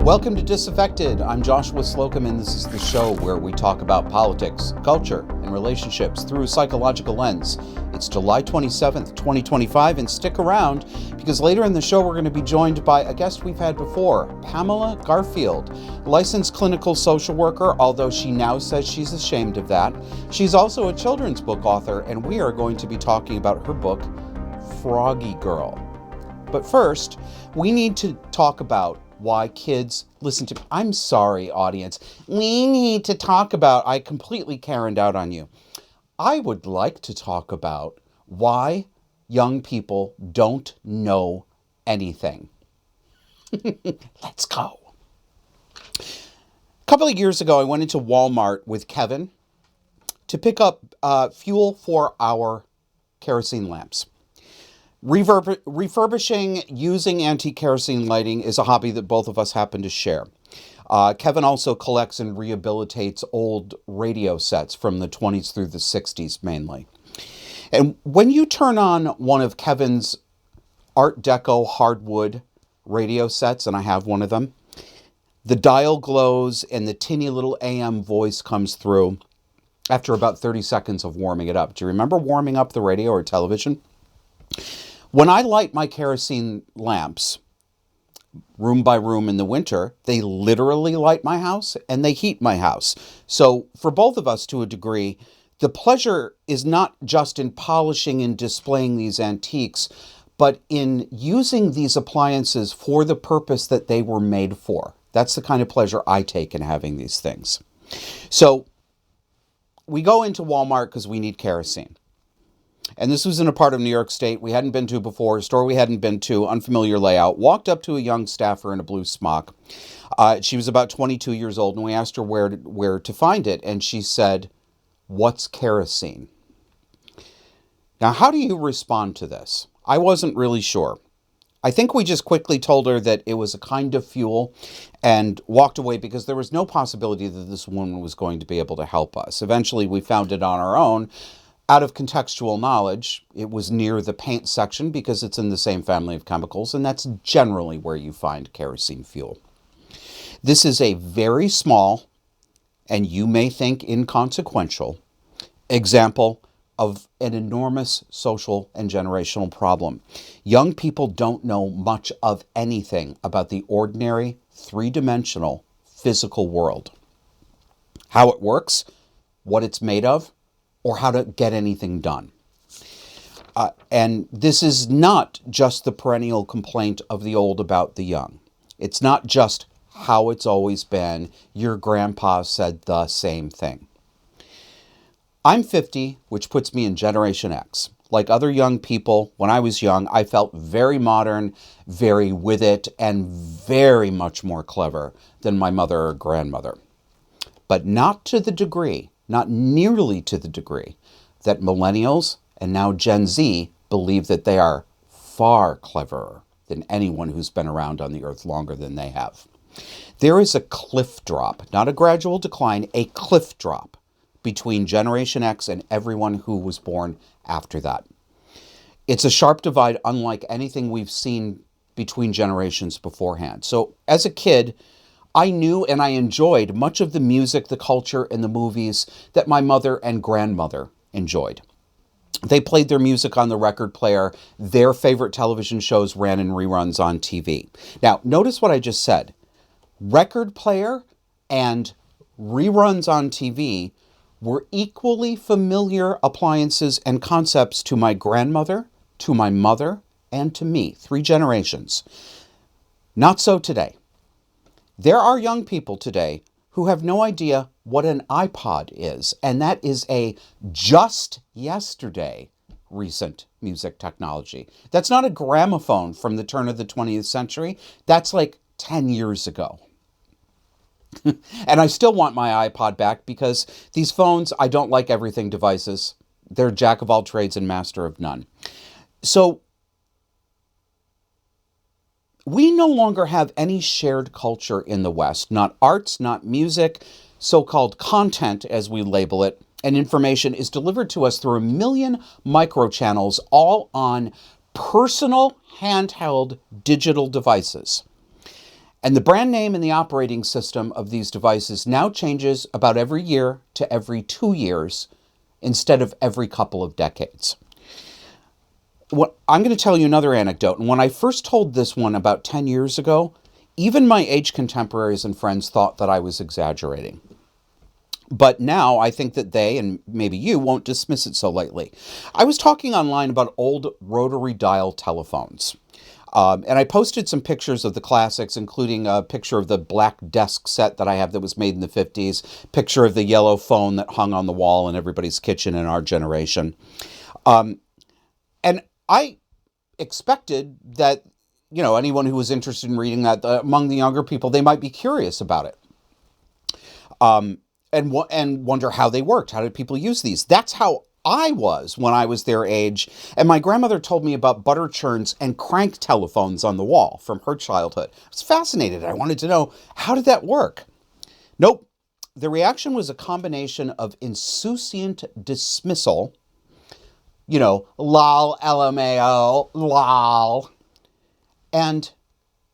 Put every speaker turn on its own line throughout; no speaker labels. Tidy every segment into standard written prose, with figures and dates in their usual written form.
Welcome to Disaffected. I'm Joshua Slocum, and this is the show where we talk about politics, culture, and relationships through a psychological lens. It's July 27th, 2025, and stick around because later in the show we're going to be joined by a guest we've had before, Pamela Garfield, licensed clinical social worker, although she now says she's ashamed of that. She's also a children's book author, and we are going to be talking about her book, Froggy Girl. But first, we need to talk about why kids listen to... I'm sorry, audience. We need to talk about... I completely Karened out on you. I would like to talk about why young people don't know anything. Let's go. A couple of years ago, I went into Walmart with Kevin to pick up fuel for our kerosene lamps. Refurbishing using antique kerosene lighting is a hobby that both of us happen to share. Kevin also collects and rehabilitates old radio sets from the 20s through the 60s mainly. And when you turn on one of Kevin's Art Deco hardwood radio sets, and I have one of them, the dial glows and the tinny little AM voice comes through after about 30 seconds of warming it up. Do you remember warming up the radio or television? When I light my kerosene lamps, room by room in the winter, they literally light my house and they heat my house. So for both of us, to a degree, the pleasure is not just in polishing and displaying these antiques, but in using these appliances for the purpose that they were made for. That's the kind of pleasure I take in having these things. So we go into Walmart because we need kerosene. And this was in a part of New York State we hadn't been to before, a store we hadn't been to, unfamiliar layout. Walked up to a young staffer in a blue smock. She was about 22 years old, and we asked her where to find it. And she said, "What's kerosene?" Now, how do you respond to this? I wasn't really sure. I think we just quickly told her that it was a kind of fuel and walked away because there was no possibility that this woman was going to be able to help us. Eventually, we found it on our own. Out of contextual knowledge, it was near the paint section because it's in the same family of chemicals, and that's generally where you find kerosene fuel. This is a very small, and you may think inconsequential, example of an enormous social and generational problem. Young people don't know much of anything about the ordinary, three-dimensional physical world. How it works, what it's made of, or how to get anything done. And this is not just the perennial complaint of the old about the young. It's not just how it's always been. Your grandpa said the same thing. I'm 50, which puts me in Generation X. Like other young people, when I was young, I felt very modern, very with it, and very much more clever than my mother or grandmother. But not to the degree, not nearly to the degree that millennials and now Gen Z believe that they are far cleverer than anyone who's been around on the earth longer than they have. There is a cliff drop, not a gradual decline, a cliff drop between Generation X and everyone who was born after that. It's a sharp divide unlike anything we've seen between generations beforehand. So as a kid, I knew and I enjoyed much of the music, the culture, and the movies that my mother and grandmother enjoyed. They played their music on the record player. Their favorite television shows ran in reruns on TV. Now, notice what I just said. Record player and reruns on TV were equally familiar appliances and concepts to my grandmother, to my mother, and to me, 3 generations. Not so today. There are young people today who have no idea what an iPod is, and that is a just yesterday recent music technology. That's not a gramophone from the turn of the 20th century. That's like 10 years ago. And I still want my iPod back because these phones, I don't like everything devices. They're jack of all trades and master of none. So we no longer have any shared culture in the West, not arts, not music, so-called content, as we label it, and information is delivered to us through a million microchannels, all on personal handheld digital devices. And the brand name and the operating system of these devices now changes about every year to every 2 years instead of every couple of decades. I'm going to tell you another anecdote. And when I first told this one about 10 years ago, even my age contemporaries and friends thought that I was exaggerating. But now I think that they, and maybe you, won't dismiss it so lightly. I was talking online about old rotary dial telephones. And I posted some pictures of the classics, including a picture of the black desk set that I have that was made in the 50s, picture of the yellow phone that hung on the wall in everybody's kitchen in our generation. And I expected that, anyone who was interested in reading that, among the younger people, they might be curious about it. And wonder how they worked. How did people use these? That's how I was when I was their age. And my grandmother told me about butter churns and crank telephones on the wall from her childhood. I was fascinated. I wanted to know, how did that work? Nope. The reaction was a combination of insouciant dismissal, lol, LMAO, lol, and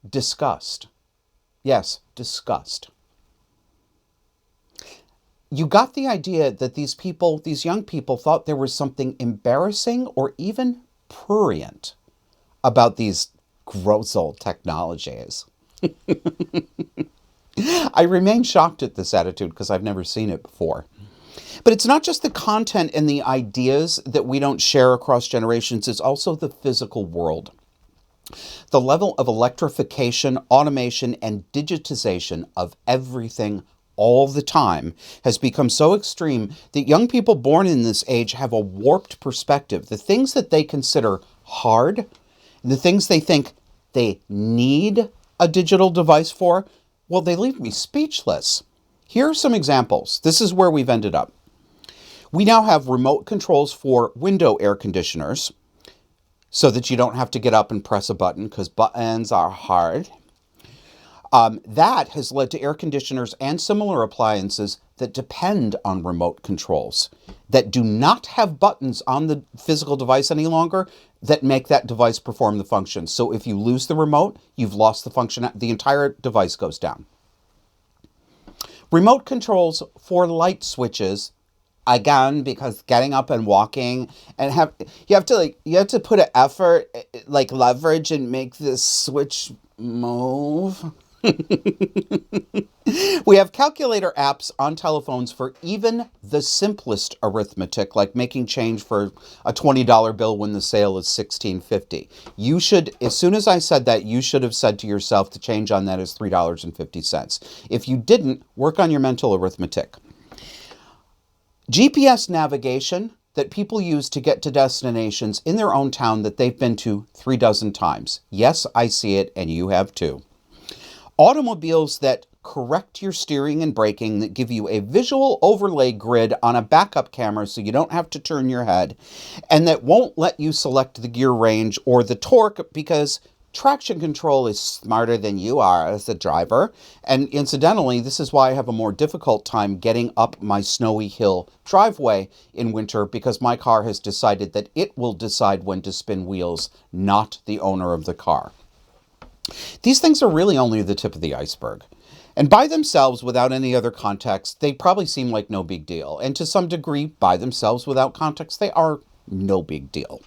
disgust. Yes, disgust. You got the idea that these young people thought there was something embarrassing or even prurient about these gross old technologies. I remain shocked at this attitude because I've never seen it before. But it's not just the content and the ideas that we don't share across generations, it's also the physical world. The level of electrification, automation, and digitization of everything all the time has become so extreme that young people born in this age have a warped perspective. The things that they consider hard, and the things they think they need a digital device for, well, they leave me speechless. Here are some examples. This is where we've ended up. We now have remote controls for window air conditioners so that you don't have to get up and press a button because buttons are hard. That has led to air conditioners and similar appliances that depend on remote controls, that do not have buttons on the physical device any longer that make that device perform the function. So if you lose the remote, you've lost the function. The entire device goes down. Remote controls for light switches, again, because getting up and walking and you have to put an effort, like leverage, and make this switch move. We have calculator apps on telephones for even the simplest arithmetic, like making change for a $20 bill when the sale is $16.50. You should, as soon as I said that, you should have said to yourself the change on that is $3.50. If you didn't, work on your mental arithmetic. GPS navigation that people use to get to destinations in their own town that they've been to 36 times. Yes, I see it, and you have too. Automobiles that correct your steering and braking, that give you a visual overlay grid on a backup camera so you don't have to turn your head, and that won't let you select the gear range or the torque because traction control is smarter than you are as a driver. And incidentally, this is why I have a more difficult time getting up my snowy hill driveway in winter, because my car has decided that it will decide when to spin wheels, not the owner of the car. These things are really only the tip of the iceberg. And by themselves, without any other context, they probably seem like no big deal. And to some degree, by themselves, without context, they are no big deal.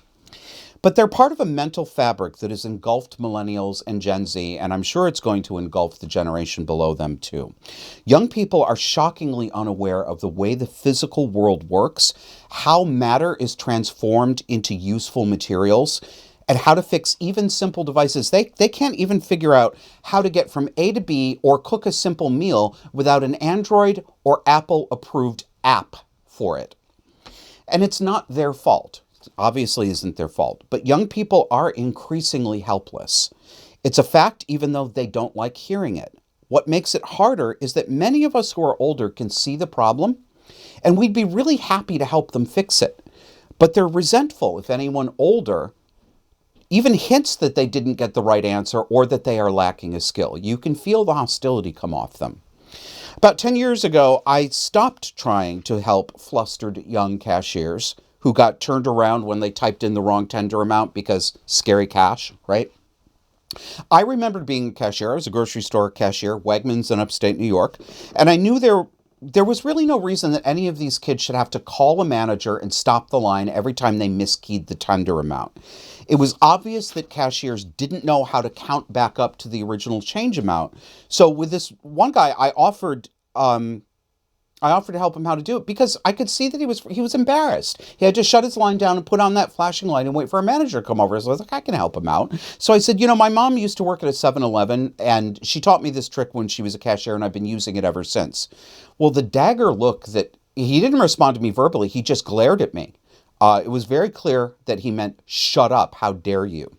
But they're part of a mental fabric that has engulfed millennials and Gen Z, and I'm sure it's going to engulf the generation below them too. Young people are shockingly unaware of the way the physical world works, how matter is transformed into useful materials, and how to fix even simple devices. They can't even figure out how to get from A to B or cook a simple meal without an Android or Apple-approved app for it. And it's not their fault. It obviously isn't their fault. But young people are increasingly helpless. It's a fact even though they don't like hearing it. What makes it harder is that many of us who are older can see the problem, and we'd be really happy to help them fix it. But they're resentful if anyone older even hints that they didn't get the right answer or that they are lacking a skill. You can feel the hostility come off them. About 10 years ago, I stopped trying to help flustered young cashiers who got turned around when they typed in the wrong tender amount because scary cash, right? I remembered being a cashier. I was a grocery store cashier, Wegmans in upstate New York, and I knew there was really no reason that any of these kids should have to call a manager and stop the line every time they miskeyed the tender amount. It was obvious that cashiers didn't know how to count back up to the original change amount. So with this one guy, I offered to help him how to do it because I could see that he was embarrassed. He had to shut his line down and put on that flashing light and wait for a manager to come over. So I was like, I can help him out. So I said, my mom used to work at a 7-Eleven and she taught me this trick when she was a cashier and I've been using it ever since. Well, the dagger look that he didn't respond to me verbally, he just glared at me. It was very clear that he meant, shut up, how dare you?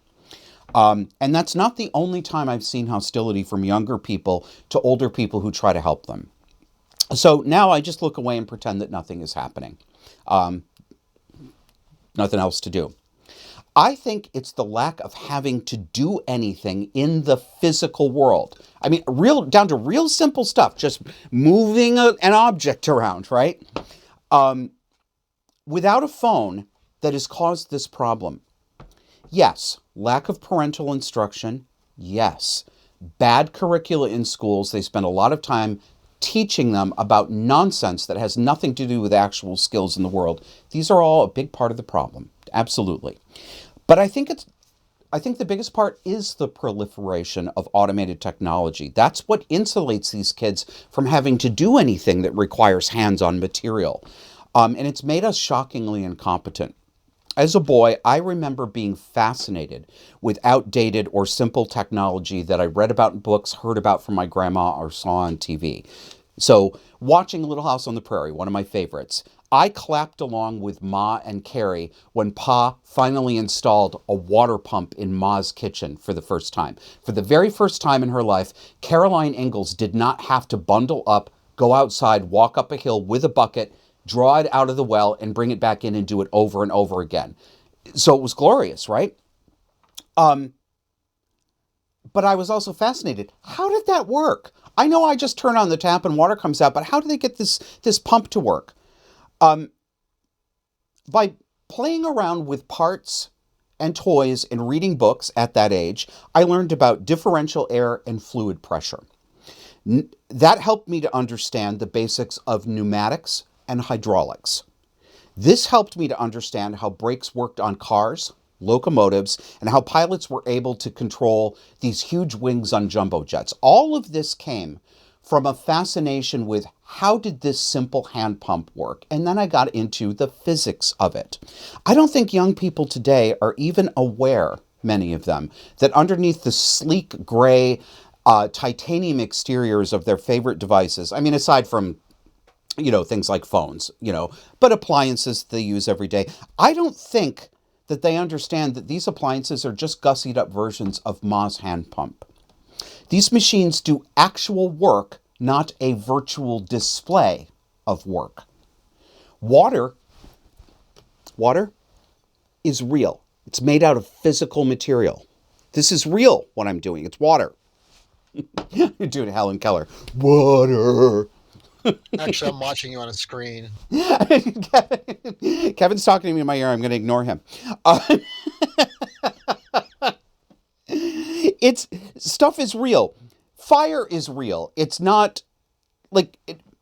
And that's not the only time I've seen hostility from younger people to older people who try to help them. So now I just look away and pretend that nothing is happening. Nothing else to do. I think it's the lack of having to do anything in the physical world. I mean, down to real simple stuff, just moving an object around, right? Without a phone that has caused this problem. Yes, lack of parental instruction. Yes, bad curricula in schools. They spend a lot of time teaching them about nonsense that has nothing to do with actual skills in the world. These are all a big part of the problem. Absolutely. But I think the biggest part is the proliferation of automated technology. That's what insulates these kids from having to do anything that requires hands-on material. And it's made us shockingly incompetent. As a boy, I remember being fascinated with outdated or simple technology that I read about in books, heard about from my grandma, or saw on TV. So, watching Little House on the Prairie, one of my favorites, I clapped along with Ma and Carrie when Pa finally installed a water pump in Ma's kitchen for the first time. For the very first time in her life, Caroline Ingalls did not have to bundle up, go outside, walk up a hill with a bucket, draw it out of the well, and bring it back in and do it over and over again. So it was glorious, right? But I was also fascinated. How did that work? I know I just turn on the tap and water comes out, but how do they get this pump to work? By playing around with parts and toys and reading books at that age, I learned about differential air and fluid pressure. That helped me to understand the basics of pneumatics and hydraulics. This helped me to understand how brakes worked on cars, locomotives, and how pilots were able to control these huge wings on jumbo jets. All of this came from a fascination with how did this simple hand pump work? And then I got into the physics of it. I don't think young people today are even aware, many of them, that underneath the sleek gray titanium exteriors of their favorite devices, I mean, aside from things like phones, but appliances they use every day. I don't think that they understand that these appliances are just gussied up versions of Ma's hand pump. These machines do actual work, not a virtual display of work. Water is real. It's made out of physical material. This is real, what I'm doing. It's water. You're doing Helen Keller. Water.
Actually, I'm watching you on a screen.
Kevin's talking to me in my ear. I'm going to ignore him. Stuff is real. Fire is real. It's not like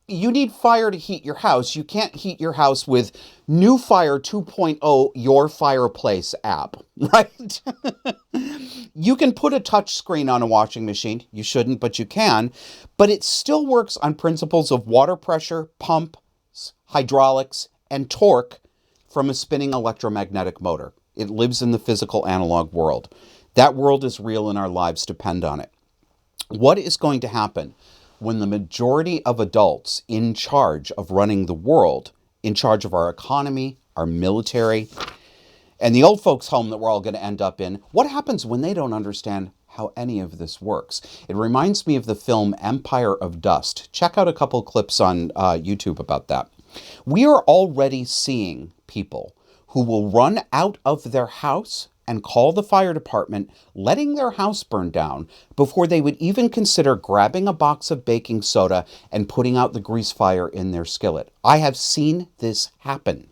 you need fire to heat your house. You can't heat your house with New Fire 2.0 Your Fireplace app, right? You can put a touch screen on a washing machine. You shouldn't, but you can. But it still works on principles of water pressure, pumps, hydraulics, and torque from a spinning electromagnetic motor. It lives in the physical analog world. That world is real and our lives depend on it. What is going to happen when the majority of adults in charge of running the world, in charge of our economy, our military, and the old folks' home that we're all going to end up in, what happens when they don't understand how any of this works? It reminds me of the film Empire of Dust. Check out a couple clips on YouTube about that. We are already seeing people who will run out of their house and call the fire department, letting their house burn down before they would even consider grabbing a box of baking soda and putting out the grease fire in their skillet. I have seen this happen.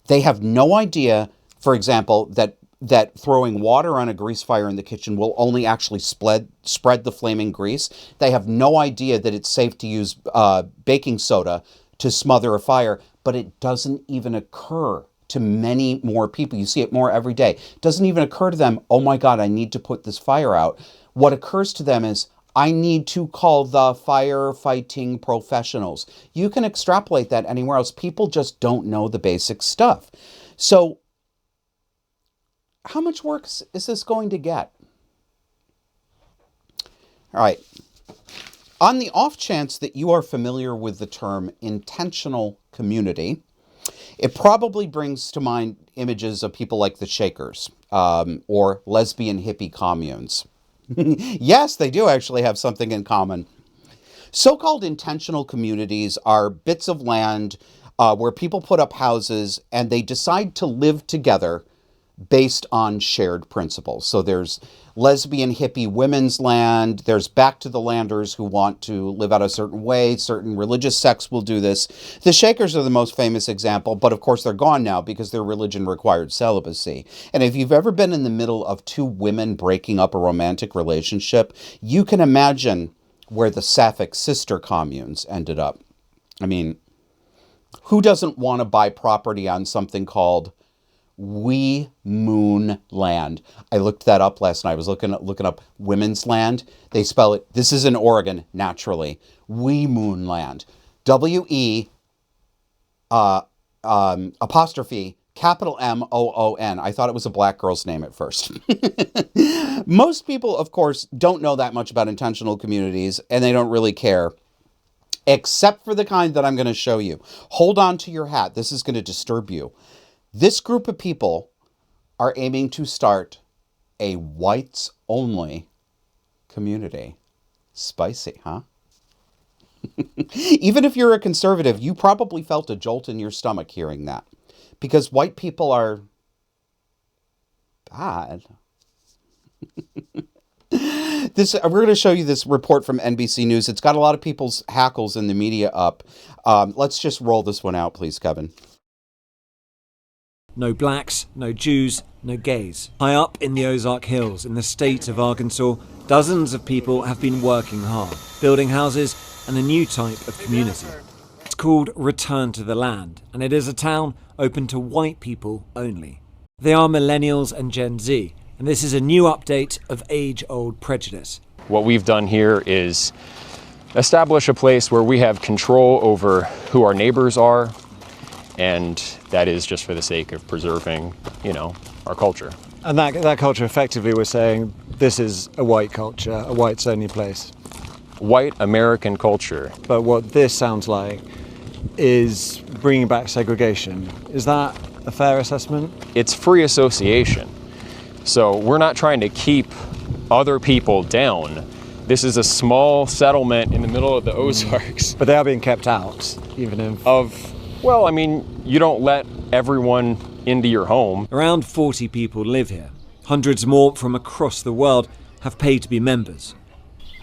They have no idea, for example, that that throwing water on a grease fire in the kitchen will only actually spread the flaming grease. They have no idea that it's safe to use baking soda to smother a fire, but it doesn't even occur to many more people. You see it more every day. It doesn't even occur to them, oh my God, I need to put this fire out. What occurs to them is, I need to call the firefighting professionals. You can extrapolate that anywhere else. People just don't know the basic stuff. So how much work is this going to get? All right. On the off chance that you are familiar with the term intentional community, it probably brings to mind images of people like the Shakers or lesbian hippie communes. Yes, they do actually have something in common. So-called intentional communities are bits of land where people put up houses and they decide to live together based on shared principles. So there's lesbian hippie women's land, there's back to the landers who want to live out a certain way, certain religious sects will do this. The Shakers are the most famous example, but of course they're gone now because their religion required celibacy. And if you've ever been in the middle of two women breaking up a romantic relationship, you can imagine where the Sapphic sister communes ended up. I mean, who doesn't want to buy property on something called We Moon Land? I looked that up last night. I was looking up women's land. They spell it, this is in Oregon, naturally. We Moon Land. W-E apostrophe capital M-O-O-N. I thought it was a black girl's name at first. Most people, of course, don't know that much about intentional communities, and they don't really care, except for the kind that I'm going to show you. Hold on to your hat. This is going to disturb you. This group of people are aiming to start a whites-only community. Spicy, huh? Even if you're a conservative, you probably felt a jolt in your stomach hearing that. Because white people are bad. We're going to show you this report from NBC News. It's got a lot of people's hackles in the media up. Let's just roll this one out, please, Kevin.
No blacks, no Jews, no gays. High up in the Ozark Hills, in the state of Arkansas, dozens of people have been working hard, building houses and a new type of community. It's called Return to the Land, and it is a town open to white people only. They are millennials and Gen Z, and this is a new update of age-old prejudice.
What we've done here is establish a place where we have control over who our neighbors are, and that is just for the sake of preserving, our culture.
And that culture, effectively, we're saying this is a white culture, a whites-only place.
White American culture.
But what this sounds like is bringing back segregation. Is that a fair assessment?
It's free association. So we're not trying to keep other people down. This is a small settlement in the middle of the Ozarks.
But they are being kept out, even if...
you don't let everyone into your home.
Around 40 people live here. Hundreds more from across the world have paid to be members.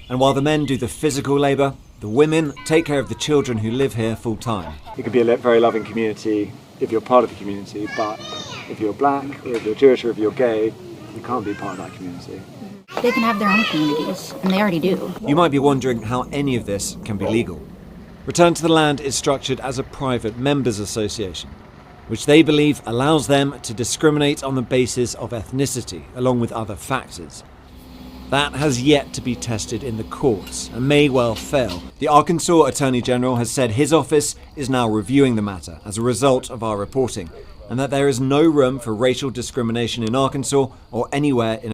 And while the men do the physical labour, the women take care of the children who live here full time. It could be a very loving community if you're part of the community, but if you're black, or if you're Jewish, or if you're gay, you can't be part of that community.
They can have their own communities, and they already do.
You might be wondering how any of this can be legal. Return to the Land is structured as a private members association, which they believe allows them to discriminate on the basis of ethnicity, along with other factors. That has yet to be tested in the courts and may well fail. The Arkansas Attorney General has said his office is now reviewing the matter as a result of our reporting, and that there is no room for racial discrimination in Arkansas or anywhere in...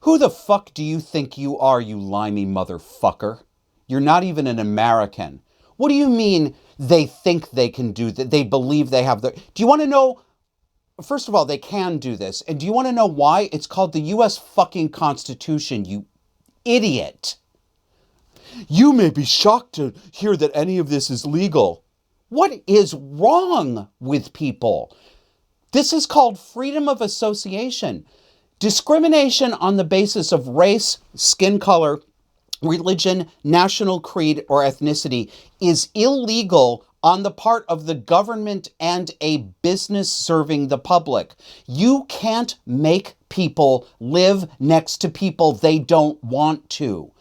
Who the fuck do you think you are, you limey motherfucker? You're not even an American. What do you mean they think they can do that? They believe they have the... Do you want to know... First of all, they can do this. And do you want to know why? It's called the U.S. fucking Constitution, you idiot. You may be shocked to hear that any of this is legal. What is wrong with people? This is called freedom of association. Discrimination on the basis of race, skin color, religion, national creed, or ethnicity is illegal on the part of the government and a business serving the public. You can't make people live next to people they don't want to.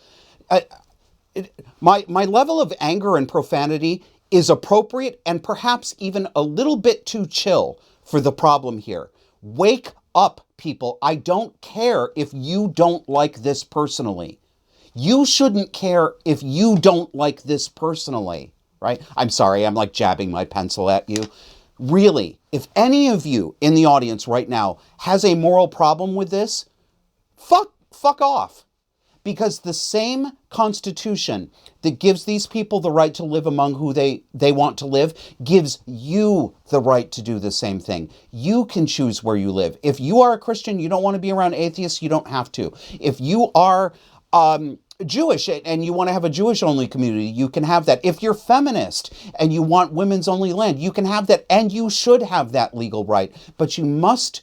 My level of anger and profanity is appropriate and perhaps even a little bit too chill for the problem here. Wake up, people. I don't care if you don't like this personally. You shouldn't care if you don't like this personally, right? I'm sorry, I'm like jabbing my pencil at you. Really, if any of you in the audience right now has a moral problem with this, fuck off. Because the same Constitution that gives these people the right to live among who they want to live gives you the right to do the same thing. You can choose where you live. If you are a Christian, you don't want to be around atheists, you don't have to. If you are Jewish and you want to have a Jewish-only community, you can have that. If you're feminist and you want women's only land, you can have that, and you should have that legal right. But you must.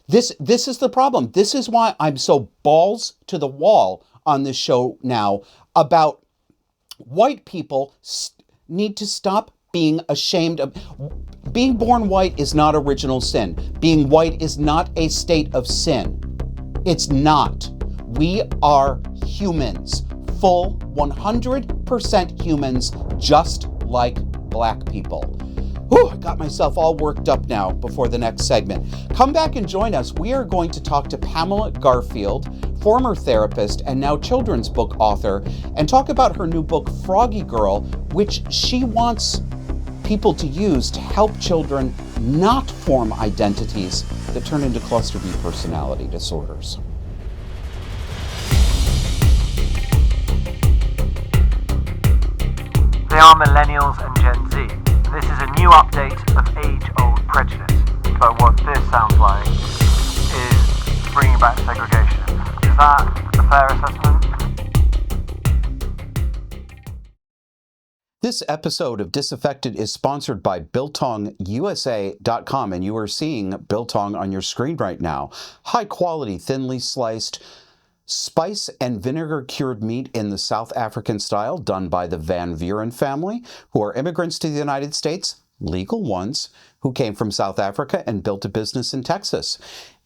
This is the problem. This is why I'm so balls to the wall on this show now about white people need to stop being ashamed of. Being born white is not original sin. Being white is not a state of sin. It's not. We are humans, full 100% humans, just like black people. Whew, I got myself all worked up now before the next segment. Come back and join us. We are going to talk to Pamela Garfield, former therapist and now children's book author, and talk about her new book, Froggy Girl, which she wants people to use to help children not form identities that turn into cluster B personality disorders.
They are millennials and Gen Z. This is a new update of age-old prejudice. But what this sounds like is bringing back segregation. Is that a fair assessment?
This episode of Disaffected is sponsored by BiltongUSA.com, and you are seeing Biltong on your screen right now. High quality, thinly sliced, spice and vinegar cured meat in the South African style, done by the Van Vuren family, who are immigrants to the United States, legal ones, who came from South Africa and built a business in Texas.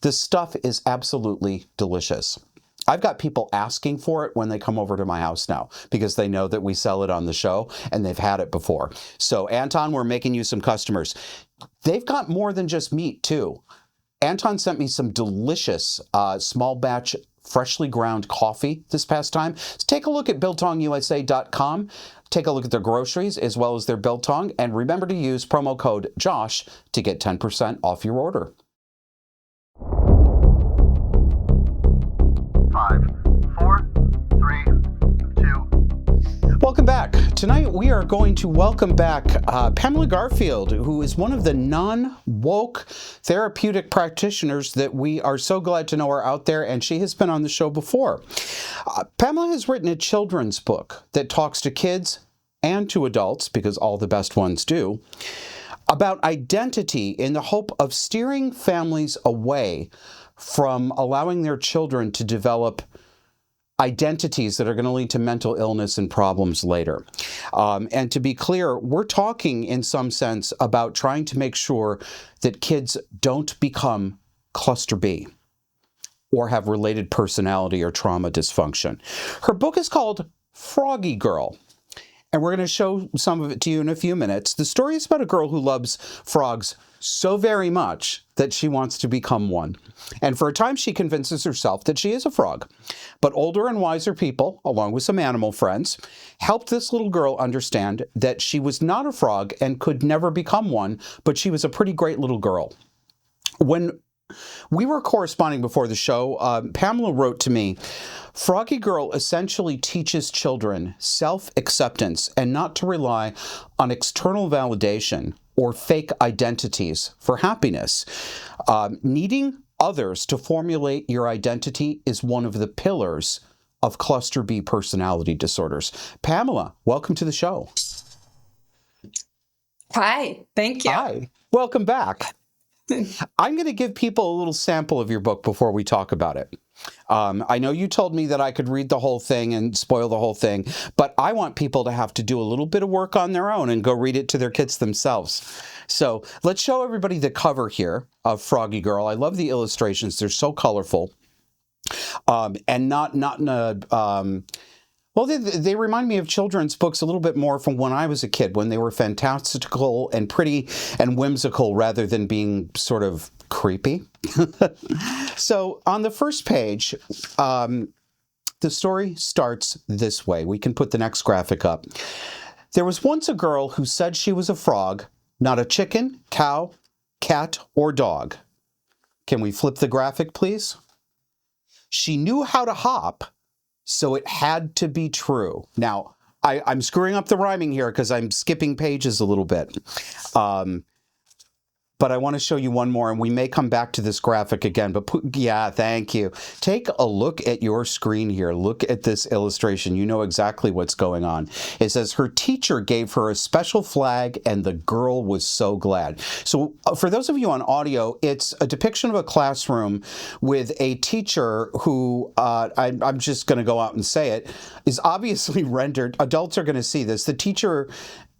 This stuff is absolutely delicious. I've got people asking for it when they come over to my house now because they know that we sell it on the show and they've had it before. So Anton, we're making you some customers. They've got more than just meat too. Anton sent me some delicious small batch freshly ground coffee this past time. So take a look at BiltongUSA.com. Take a look at their groceries as well as their Biltong. And remember to use promo code JOSH to get 10% off your order.
5, 4, 3, 2.
Welcome back. Tonight we are going to welcome back Pamela Garfield, who is one of the non-woke therapeutic practitioners that we are so glad to know are out there, and she has been on the show before. Pamela has written a children's book that talks to kids and to adults, because all the best ones do, about identity in the hope of steering families away from allowing their children to develop identities that are going to lead to mental illness and problems later. And to be clear, we're talking in some sense about trying to make sure that kids don't become cluster B or have related personality or trauma dysfunction. Her book is called Froggy Girl, and we're going to show some of it to you in a few minutes. The story is about a girl who loves frogs so very much that she wants to become one. And for a time, she convinces herself that she is a frog. But older and wiser people, along with some animal friends, helped this little girl understand that she was not a frog and could never become one, but she was a pretty great little girl. When we were corresponding before the show, Pamela wrote to me, Froggy Girl essentially teaches children self-acceptance and not to rely on external validation or fake identities for happiness. Needing others to formulate your identity is one of the pillars of cluster B personality disorders. Pamela, welcome to the show.
Hi, thank you.
Hi, welcome back. I'm going to give people a little sample of your book before we talk about it. I know you told me that I could read the whole thing and spoil the whole thing, but I want people to have to do a little bit of work on their own and go read it to their kids themselves. So let's show everybody the cover here of Froggy Girl. I love the illustrations. They're so colorful. And not in a... well, they remind me of children's books a little bit more from when I was a kid, when they were fantastical and pretty and whimsical rather than being sort of creepy. So on the first page, the story starts this way. We can put the next graphic up. There was once a girl who said she was a frog, not a chicken, cow, cat, or dog. Can we flip the graphic, please? She knew how to hop, so it had to be true. Now, I'm screwing up the rhyming here because I'm skipping pages a little bit. But I want to show you one more, and we may come back to this graphic again. But yeah, thank you. Take a look at your screen here. Look at this illustration. You know exactly what's going on. It says her teacher gave her a special flag, and the girl was so glad. So for those of you on audio, it's a depiction of a classroom with a teacher who, I'm just going to go out and say it, is obviously rendered. Adults are going to see this. The teacher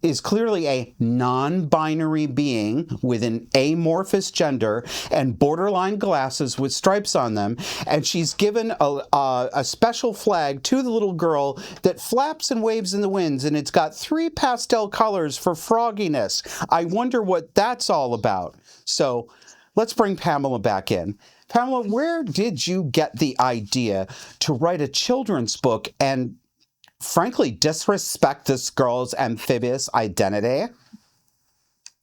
is clearly a non-binary being with an amorphous gender and borderline glasses with stripes on them, and she's given a special flag to the little girl that flaps and waves in the winds, and it's got 3 pastel colors for frogginess. I wonder what that's all about. So let's bring Pamela back in. Pamela, where did you get the idea to write a children's book and frankly disrespect this girl's amphibious identity?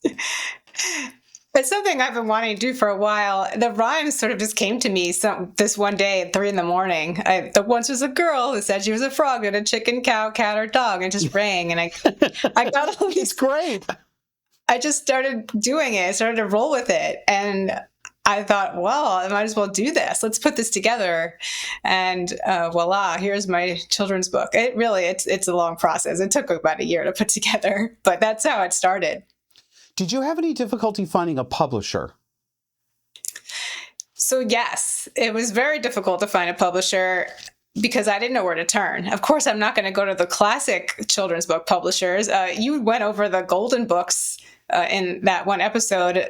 It's something I've been wanting to do for a while. The rhyme sort of just came to me this one day at 3 a.m. There once was a girl who said she was a frog and a chicken, cow, cat, or dog, and it just rang. And I got all these.
It's great.
I just started doing it. I started to roll with it, and I thought, well, I might as well do this. Let's put this together. And voila, here's my children's book. It's a long process. It took about a year to put together, but that's how it started.
Did you have any difficulty finding a publisher?
So yes, it was very difficult to find a publisher because I didn't know where to turn. Of course, I'm not going to go to the classic children's book publishers. You went over the golden books in that one episode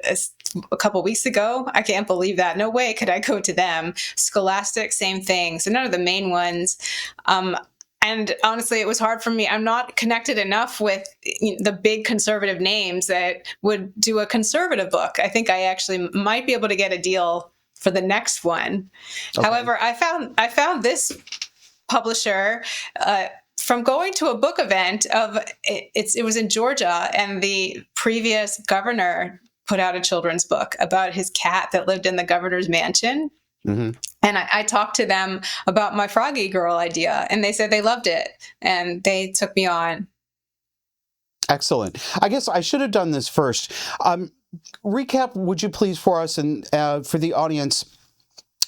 a couple weeks ago. I can't believe that. No way could I go to them. Scholastic, same thing. So none of the main ones. And honestly, it was hard for me. I'm not connected enough with the big conservative names that would do a conservative book. I think I actually might be able to get a deal for the next one. Okay. However, I found this publisher from going to a book event it was in Georgia, and the previous governor put out a children's book about his cat that lived in the governor's mansion. Mm-hmm. And I talked to them about my Froggy Girl idea, and they said they loved it, and they took me on.
Excellent. I guess I should have done this first. Recap, would you please, for us and for the audience,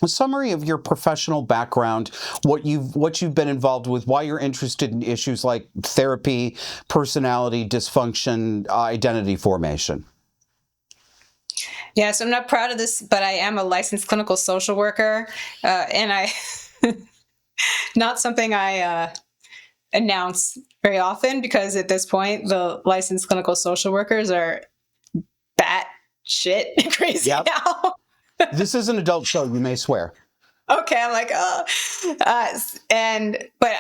a summary of your professional background, what you've been involved with, why you're interested in issues like therapy, personality dysfunction, identity formation.
Yes, I'm not proud of this, but I am a licensed clinical social worker, and I not something I announce very often, because at this point, the licensed clinical social workers are bat shit crazy now.
This is an adult show, you may swear.
Okay, I'm like, but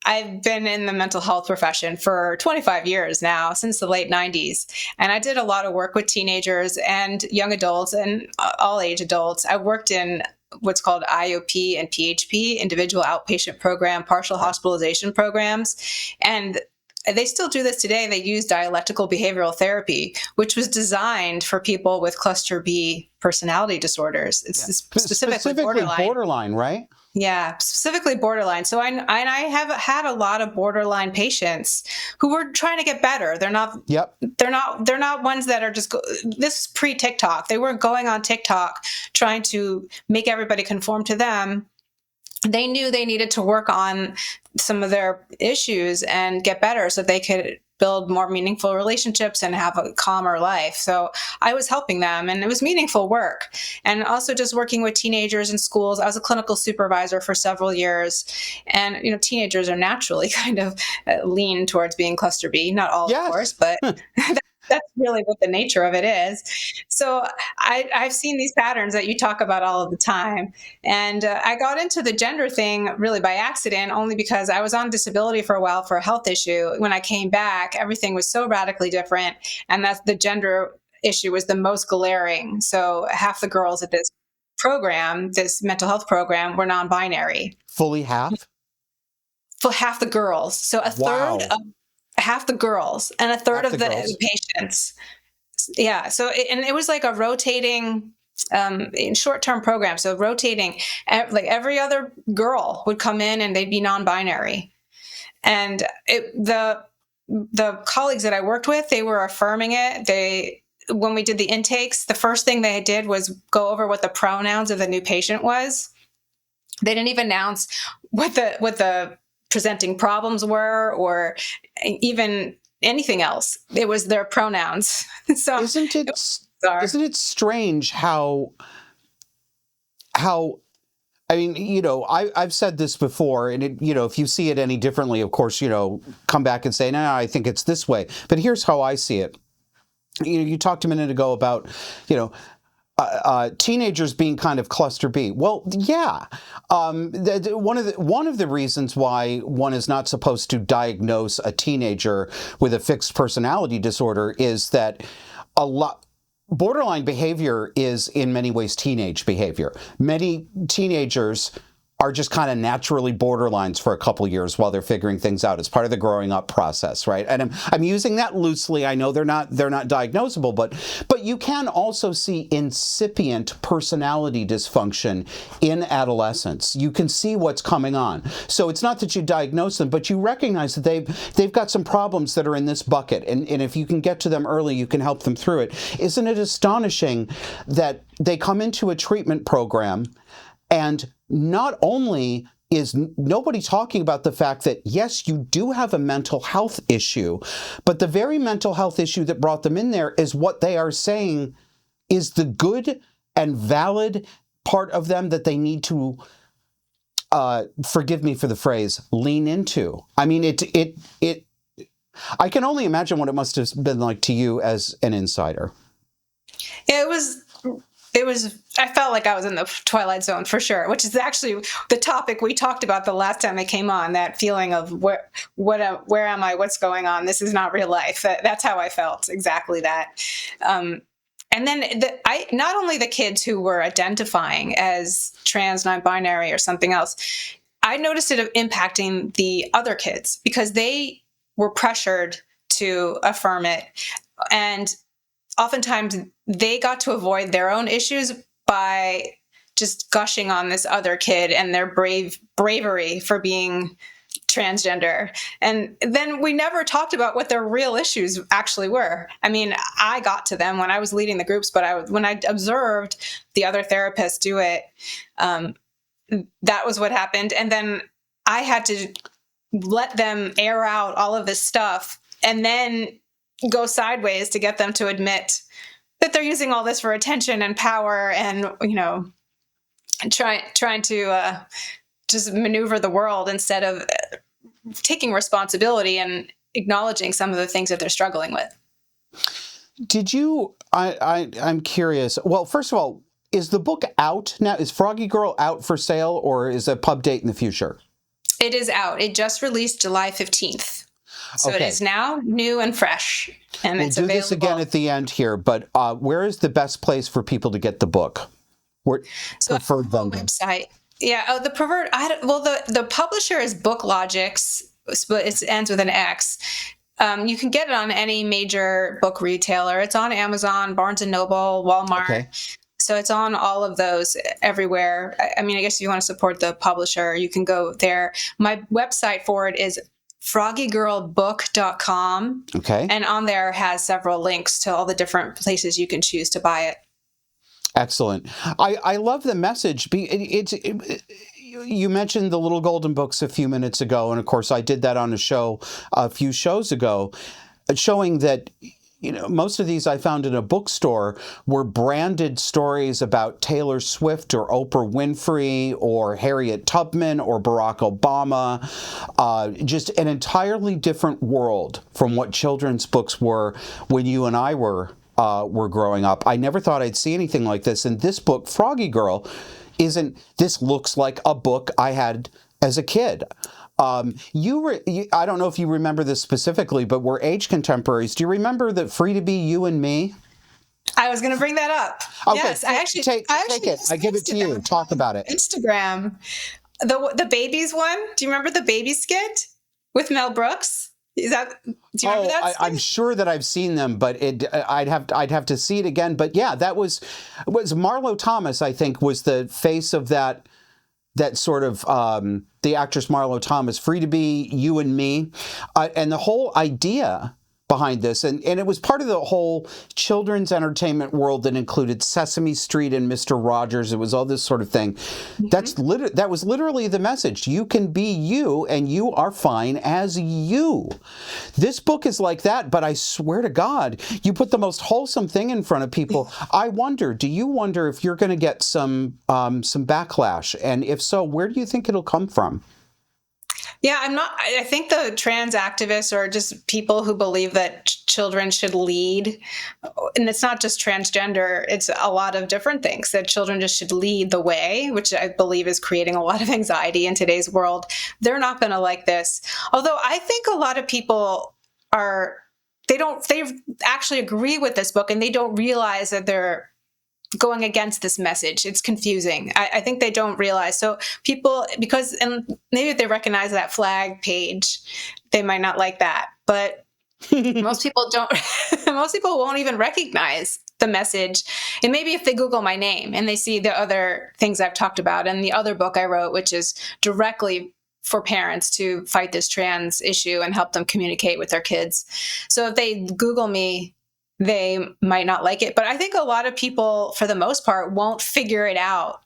I've been in the mental health profession for 25 years now, since the late 90s. And I did a lot of work with teenagers and young adults and all age adults. I worked in what's called IOP and PHP, individual outpatient program, partial hospitalization programs. And they still do this today. They use dialectical behavioral therapy, which was designed for people with cluster B personality disorders. It's specifically
borderline, right?
Yeah, specifically borderline. So I have had a lot of borderline patients who were trying to get better. They're not. Yep. They're not ones that are just. This is pre-TikTok. They weren't going on TikTok trying to make everybody conform to them. They knew they needed to work on some of their issues and get better so they could build more meaningful relationships and have a calmer life. So I was helping them, and it was meaningful work. And also just working with teenagers in schools. I was a clinical supervisor for several years. And, teenagers are naturally kind of lean towards being cluster B. Not all,
Yes.
of course, but that's really what the nature of it is. So I've seen these patterns that you talk about all of the time. And I got into the gender thing really by accident, only because I was on disability for a while for a health issue. When I came back, everything was so radically different. And that's the gender issue was the most glaring. So half the girls at this program, this mental health program, were non-binary.
Fully half?
For half the girls. So a
Wow.
third of half the girls and a third
Half
of
the
the
girls.
patients. Yeah. So, and it was like a rotating, short-term program. So rotating, like every other girl would come in and they'd be non-binary. And the colleagues that I worked with, they were affirming it. When we did the intakes, the first thing they did was go over what the pronouns of the new patient was. They didn't even announce what the presenting problems were, or even anything else. It was their pronouns. So
Isn't it
bizarre.
isn't it strange how I mean, I've said this before, and if you see it any differently, of course, come back and say, no, I think it's this way. But here's how I see it. You talked a minute ago about, teenagers being kind of cluster B. Well, yeah. One of the reasons why one is not supposed to diagnose a teenager with a fixed personality disorder is that borderline behavior is in many ways teenage behavior. Many teenagers are just kind of naturally borderlines for a couple years while they're figuring things out. It's part of the growing up process, right? And I'm using that loosely. I know they're not diagnosable, but you can also see incipient personality dysfunction in adolescence. You can see what's coming on. So it's not that you diagnose them, but you recognize that they've got some problems that are in this bucket, and if you can get to them early, you can help them through it. Isn't it astonishing that they come into a treatment program and not only is nobody talking about the fact that, yes, you do have a mental health issue, but the very mental health issue that brought them in there is what they are saying is the good and valid part of them that they need to, forgive me for the phrase, lean into. I mean, I can only imagine what it must have been like to you as an insider.
Yeah, I felt like I was in the Twilight Zone for sure, which is actually the topic we talked about the last time I came on, that feeling of where am I? What's going on? This is not real life. That's how I felt, exactly that. And then not only the kids who were identifying as trans, non-binary, or something else, I noticed it impacting the other kids because they were pressured to affirm it. And oftentimes they got to avoid their own issues by just gushing on this other kid and their bravery for being transgender. And then we never talked about what their real issues actually were. I mean, I got to them when I was leading the groups, but when I observed the other therapists do it, that was what happened. And then I had to let them air out all of this stuff and then go sideways to get them to admit that they're using all this for attention and power and, trying to just maneuver the world instead of taking responsibility and acknowledging some of the things that they're struggling with.
Did you, I'm curious. Well, first of all, is the book out now? Is Froggy Girl out for sale, or is a pub date in the future?
It is out. It just released July 15th. So
Okay.
It is now new and fresh. And
We'll
it's
do
available.
this again at the end here, but where is the best place for people to get the book? Where preferred vendor?
Website. Yeah. Oh, the preferred. The publisher is BookLogix, but it ends with an X. You can get it on any major book retailer. It's on Amazon, Barnes and Noble, Walmart.
Okay.
So it's on all of those everywhere. I mean, I guess if you want to support the publisher, you can go there. My website for it is FroggyGirlBook.com.
Okay.
And on there has several links to all the different places you can choose to buy it.
Excellent. I love the message. You mentioned the Little Golden Books a few minutes ago, and of course I did that on a show a few shows ago. showing that, most of these I found in a bookstore were branded stories about Taylor Swift or Oprah Winfrey or Harriet Tubman or Barack Obama. Just an entirely different world from what children's books were when you and I were growing up. I never thought I'd see anything like this. And this book, Froggy Girl, this looks like a book I had as a kid. I don't know if you remember this specifically, but we're age contemporaries. Do you remember that Free to Be You and Me?
I was going to bring that up.
Okay,
Yes, I actually
take it. I give it to you. Talk about it.
Instagram, the babies one. Do you remember the baby skit with Mel Brooks? Do you remember that?
I'm sure that I've seen them, but I'd have to see it again. But yeah, that was Marlo Thomas, I think, was the face of that sort of the actress Marlo Thomas, Free to Be You and Me, and the whole idea behind this, and it was part of the whole children's entertainment world that included Sesame Street and Mr. Rogers. It was all this sort of thing. Mm-hmm. That was literally the message. You can be you, and you are fine as you. This book is like that, but I swear to God, you put the most wholesome thing in front of people. Do you wonder if you're going to get some backlash? And if so, where do you think it'll come from?
Yeah, I think the trans activists are just people who believe that children should lead. And it's not just transgender, it's a lot of different things, that children just should lead the way, which I believe is creating a lot of anxiety in today's world. They're not going to like this. Although I think a lot of people they actually agree with this book, and they don't realize that they're going against this message. It's confusing. I think they don't realize. So people, and maybe if they recognize that flag page, they might not like that. But most people don't. Most people won't even recognize the message. And maybe if they Google my name and they see the other things I've talked about and the other book I wrote, which is directly for parents to fight this trans issue and help them communicate with their kids. So if they Google me, they might not like it. But I think a lot of people, for the most part, won't figure it out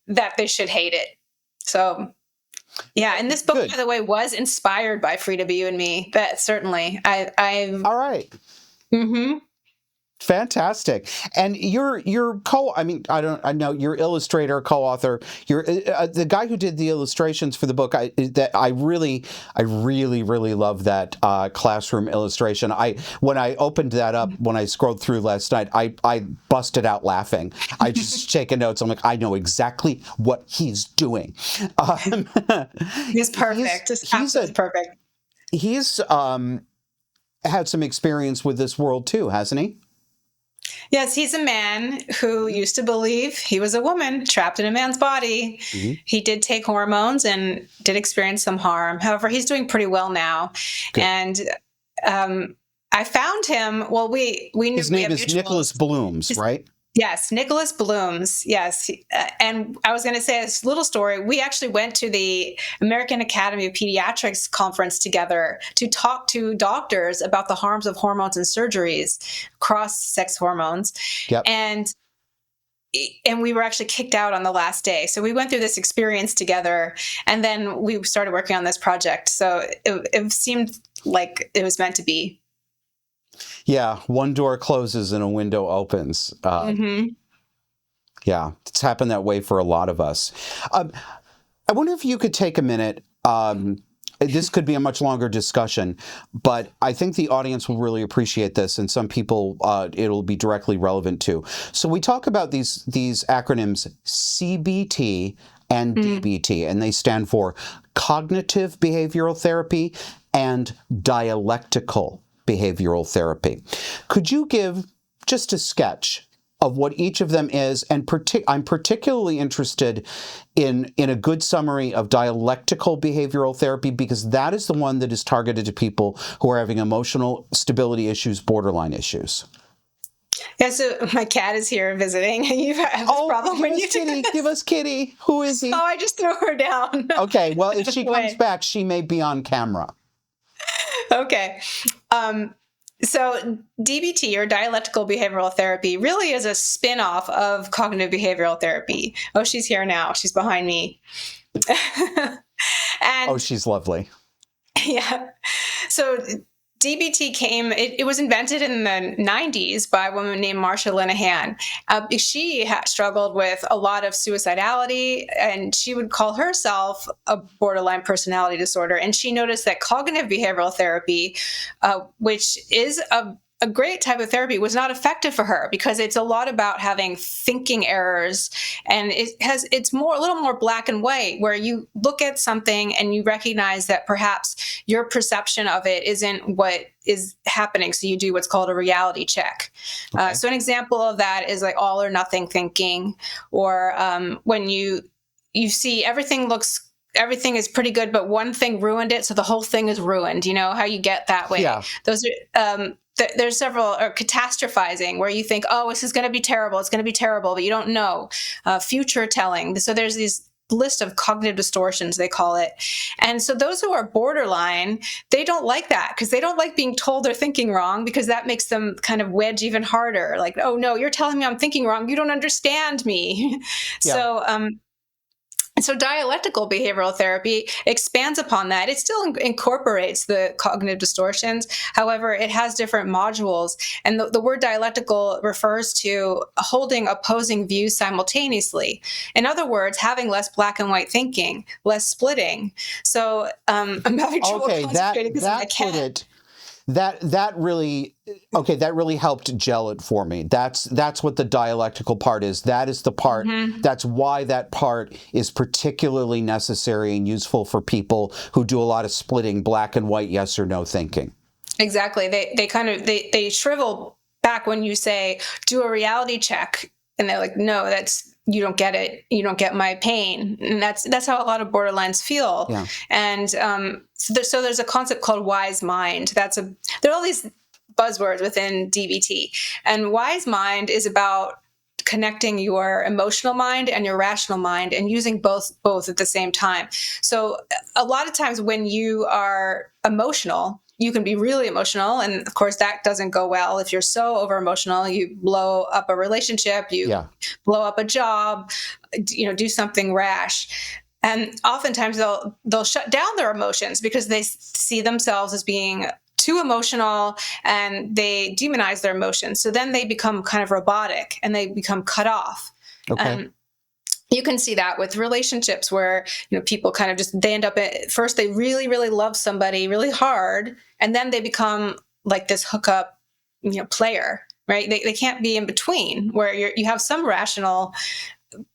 that they should hate it. So, yeah. And this book, Good. By the way, was inspired by Free to Be You and Me. That certainly.
All right.
Mm-hmm.
Fantastic. And your I know your illustrator, co-author, you're the guy who did the illustrations for the book. I really love that classroom illustration. When I opened that up, when I scrolled through last night, I busted out laughing. I just taking notes. I'm like, I know exactly what he's doing.
He's perfect. He's perfect.
He's had some experience with this world too, hasn't he?
Yes, he's a man who used to believe he was a woman trapped in a man's body. Mm-hmm. He did take hormones and did experience some harm. However, he's doing pretty well now. Good. And I found him. Well, we knew
his name is Nicholas Blooms, right?
Yes, Nicholas Blooms. Yes. And I was going to say a little story. We actually went to the American Academy of Pediatrics conference together to talk to doctors about the harms of hormones and surgeries, cross-sex hormones.
Yep.
And we were actually kicked out on the last day. So we went through this experience together, and then we started working on this project. So it seemed like it was meant to be.
Yeah, one door closes and a window opens.
Mm-hmm.
Yeah, it's happened that way for a lot of us. I wonder if you could take a minute. This could be a much longer discussion, but I think the audience will really appreciate this, and some people it'll be directly relevant to. So we talk about these acronyms CBT and DBT, and they stand for Cognitive Behavioral Therapy and Dialectical Behavioral Therapy. Could you give just a sketch of what each of them is? And I'm particularly interested in a good summary of dialectical behavioral therapy, because that is the one that is targeted to people who are having emotional stability issues, borderline issues.
Yeah, so my cat is here visiting. You have this problem when you
give us Kitty. Who is he?
Oh, I just threw her down.
Okay, well, if she comes back, she may be on camera.
Okay. So DBT, or dialectical behavioral therapy, really is a spin-off of cognitive behavioral therapy. Oh, she's here now. She's behind me.
And she's lovely.
Yeah. So DBT it was invented in the 90s by a woman named Marsha Linehan. She struggled with a lot of suicidality, and she would call herself a borderline personality disorder. And she noticed that cognitive behavioral therapy, which is a great type of therapy, was not effective for her because it's a lot about having thinking errors, and it's a little more black and white, where you look at something and you recognize that perhaps your perception of it isn't what is happening. So you do what's called a reality check.
Okay.
So an example of that is like all or nothing thinking, or when you see everything is pretty good, but one thing ruined it, so the whole thing is ruined. You know how you get that way?
Yeah.
Those are there's several, or catastrophizing, where you think, oh, this is going to be terrible. It's going to be terrible, but you don't know. Future telling. So there's these list of cognitive distortions, they call it. And so those who are borderline, they don't like that, because they don't like being told they're thinking wrong, because that makes them kind of wedge even harder. Like, oh no, you're telling me I'm thinking wrong. You don't understand me.
Yeah.
So dialectical behavioral therapy expands upon that. It still incorporates the cognitive distortions. However, it has different modules. And the word dialectical refers to holding opposing views simultaneously. In other words, having less black and white thinking, less splitting. So I'm having trouble concentrating because I can't.
That really helped gel it for me. That's what the dialectical part is. That is the part.
Mm-hmm.
That's why that part is particularly necessary and useful for people who do a lot of splitting black and white, yes or no thinking.
Exactly. They shrivel back when you say, do a reality check, and they're like, no, you don't get it. You don't get my pain. And that's how a lot of borderlines feel.
Yeah.
And so there's a concept called wise mind. There are all these buzzwords within DBT. And wise mind is about connecting your emotional mind and your rational mind and using both at the same time. So a lot of times when you are emotional, you can be really emotional. And of course, that doesn't go well. If you're so over emotional, you blow up a relationship, blow up a job, do something rash. And oftentimes they'll shut down their emotions because they see themselves as being too emotional, and they demonize their emotions. So then they become kind of robotic and they become cut off.
Okay.
You can see that with relationships where, people kind of they end up at first, they really, really love somebody really hard. And then they become like this hookup, player, right? They can't be in between, where you have some rational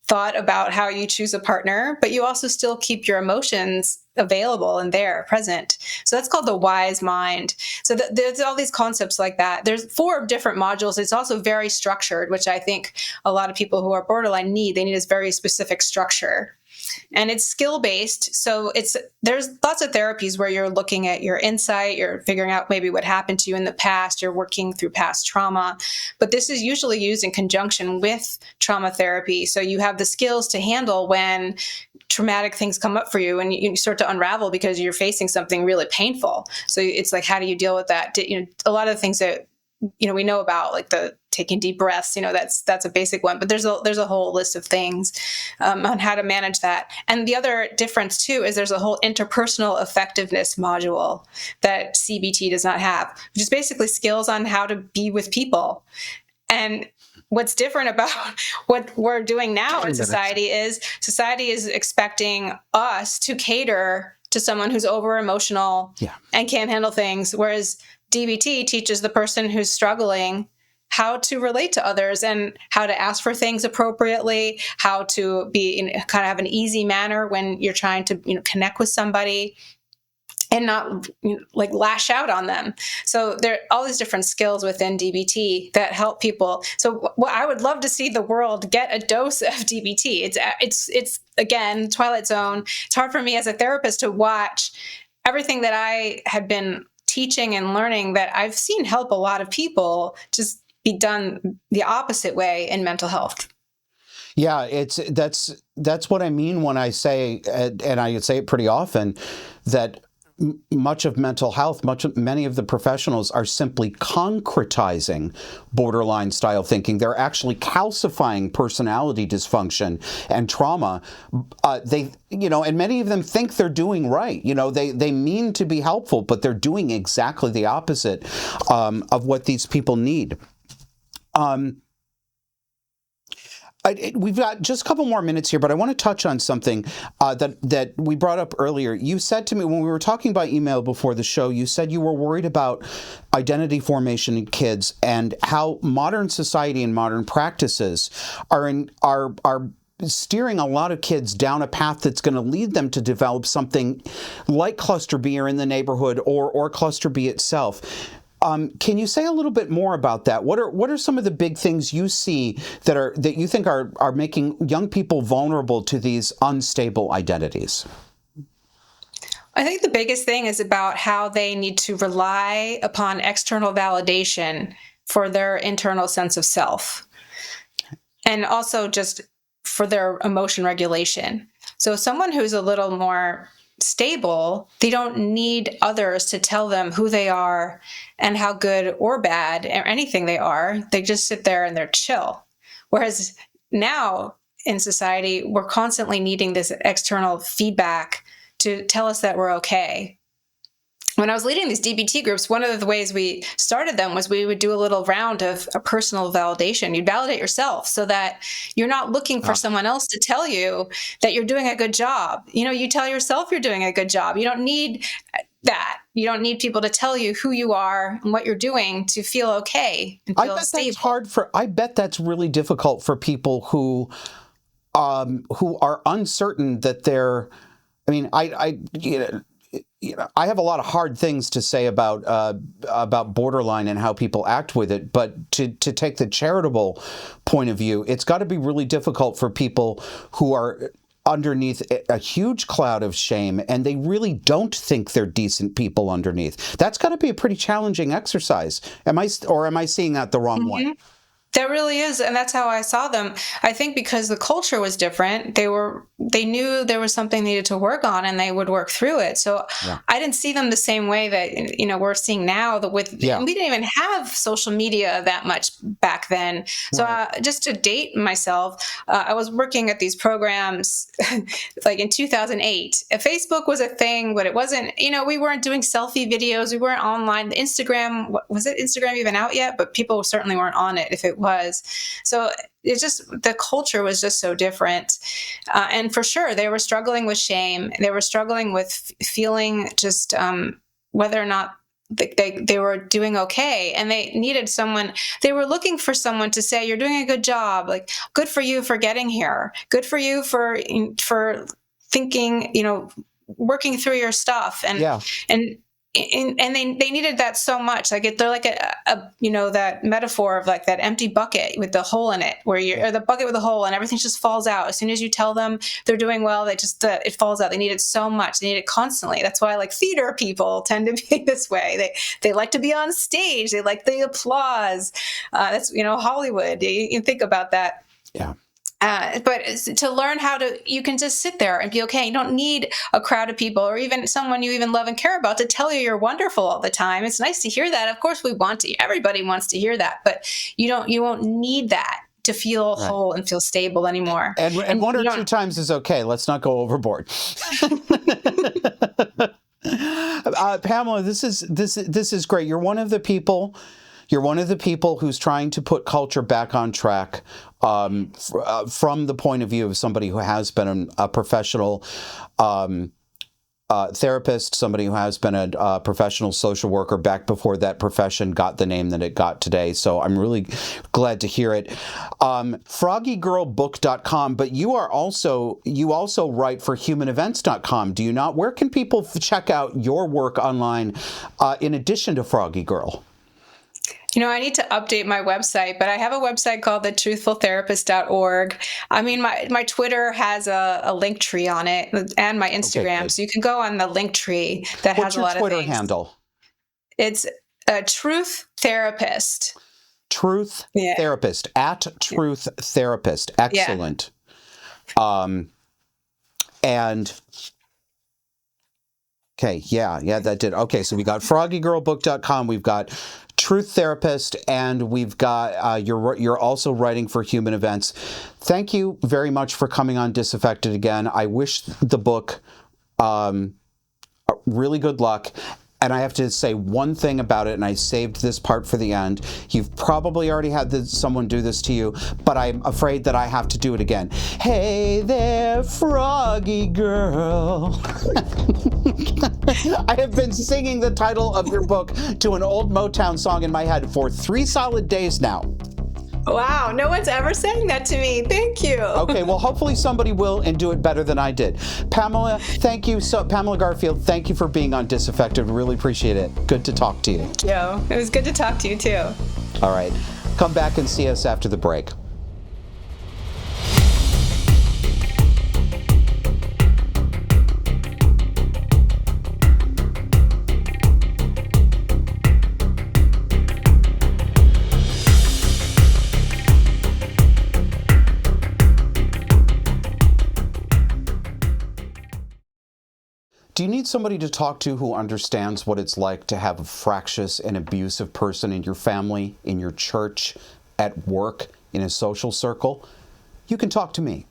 thought about how you choose a partner, but you also still keep your emotions available and there, present. So that's called the wise mind. So there's all these concepts like that. There's 4 different modules. It's also very structured, which I think a lot of people who are borderline need. They need this very specific structure. And it's skill-based. So there's lots of therapies where you're looking at your insight, you're figuring out maybe what happened to you in the past, you're working through past trauma. But this is usually used in conjunction with trauma therapy. So you have the skills to handle when traumatic things come up for you and you start to unravel because you're facing something really painful. So it's like, how do you deal with that? A lot of the things that we know about, like the taking deep breaths, that's a basic one, but there's a whole list of things on how to manage that. And the other difference too is there's a whole interpersonal effectiveness module that CBT does not have, which is basically skills on how to be with people. And what's different about what we're doing now in society is expecting us to cater to someone who's over emotional and can't handle things, whereas DBT teaches the person who's struggling how to relate to others and how to ask for things appropriately, how to be in kind of have an easy manner when you're trying to connect with somebody and not like lash out on them. So there are all these different skills within DBT that help people. So I would love to see the world get a dose of DBT. It's again, Twilight Zone. It's hard for me as a therapist to watch everything that I had been teaching and learning that I've seen help a lot of people just be done the opposite way in mental health.
Yeah, that's what I mean when I say, and I say it pretty often, that much of mental health, many of the professionals are simply concretizing borderline style thinking. They're actually calcifying personality dysfunction and trauma. And many of them think they're doing right. They mean to be helpful, but they're doing exactly the opposite of what these people need. We've got just a couple more minutes here, but I want to touch on something that we brought up earlier. You said to me when we were talking by email before the show, you said you were worried about identity formation in kids and how modern society and modern practices are steering a lot of kids down a path that's going to lead them to develop something like cluster B or in the neighborhood or cluster B itself. Can you say a little bit more about that? What are some of the big things you see that you think are making young people vulnerable to these unstable identities?
I think the biggest thing is about how they need to rely upon external validation for their internal sense of self, and also just for their emotion regulation. So someone who's a little more stable, they don't need others to tell them who they are and how good or bad or anything they are. They just sit there and they're chill. Whereas now in society, we're constantly needing this external feedback to tell us that we're okay. When I was leading these DBT groups, one of the ways we started them was we would do a little round of a personal validation. You'd validate yourself so that you're not looking for someone else to tell you that you're doing a good job. You tell yourself you're doing a good job. You don't need that. You don't need people to tell you who you are and what you're doing to feel okay and feel stable.
I bet that's really difficult for people who are uncertain that they're. I mean, I have a lot of hard things to say about borderline and how people act with it, but to take the charitable point of view, it's got to be really difficult for people who are underneath a huge cloud of shame and they really don't think they're decent people underneath. That's got to be a pretty challenging exercise. Am I seeing that the wrong way?
There really is, and that's how I saw them. I think because the culture was different, they knew there was something needed to work on, and they would work through it. So I didn't see them the same way that we're seeing now. We didn't even have social media that much back then. So just to date myself, I was working at these programs like in 2008. Facebook was a thing, but it wasn't. We weren't doing selfie videos. We weren't online. Instagram, was it Instagram even out yet? But people certainly weren't on it if it was. So it's just the culture was just so different. And for sure, they were struggling with shame. They were struggling with feeling just whether or not they were doing okay. And they needed someone. They were looking for someone to say, you're doing a good job. Like, good for you for getting here. Good for you for thinking, working through your stuff. And they needed that so much. Like they're like that metaphor of like that empty bucket with the hole in it, or the bucket with a hole, and everything just falls out as soon as you tell them they're doing well. They just it falls out. They need it so much. They need it constantly. That's why like theater people tend to be this way. They like to be on stage. They like the applause. That's Hollywood. You think about that.
Yeah.
But to learn you can just sit there and be okay. You don't need a crowd of people or even someone you even love and care about to tell you you're wonderful all the time. It's nice to hear that. Of course, everybody wants to hear that, but you won't need that to feel whole and feel stable anymore.
And one or two times is okay. Let's not go overboard. Pamela, this is great. You're one of the people who's trying to put culture back on track from the point of view of somebody who has been a professional therapist, somebody who has been a professional social worker back before that profession got the name that it got today. So I'm really glad to hear it. FroggyGirlBook.com, but you also write for HumanEvents.com, do you not? Where can people check out your work online in addition to Froggy Girl?
I need to update my website, but I have a website called thetruthfultherapist.org. I mean, my Twitter has a link tree on it and my Instagram. Okay, so you can go on the link tree that has a lot of things. What's your Twitter handle? It's Truth Therapist.
Truth Therapist, at Truth Therapist. Excellent. Yeah. And Okay, yeah, that did. Okay, so we got FroggyGirlBook.com, we've got Truth Therapist, and we've got you're also writing for Human Events. Thank you very much for coming on Disaffected again. I wish the book really good luck. And I have to say one thing about it, and I saved this part for the end. You've probably already had someone do this to you, but I'm afraid that I have to do it again. Hey there, Froggy Girl. I have been singing the title of your book to an old Motown song in my head for 3 solid days now.
Wow, no one's ever saying that to me. Thank you.
Okay, well, hopefully somebody will and do it better than I did. Pamela, thank you. Pamela Garfield, thank you for being on Disaffected. Really appreciate it. Good to talk to you.
Yo, it was good to talk to you too.
All right, come back and see us after the break. Do you need somebody to talk to who understands what it's like to have a fractious and abusive person in your family, in your church, at work, in a social circle? You can talk to me.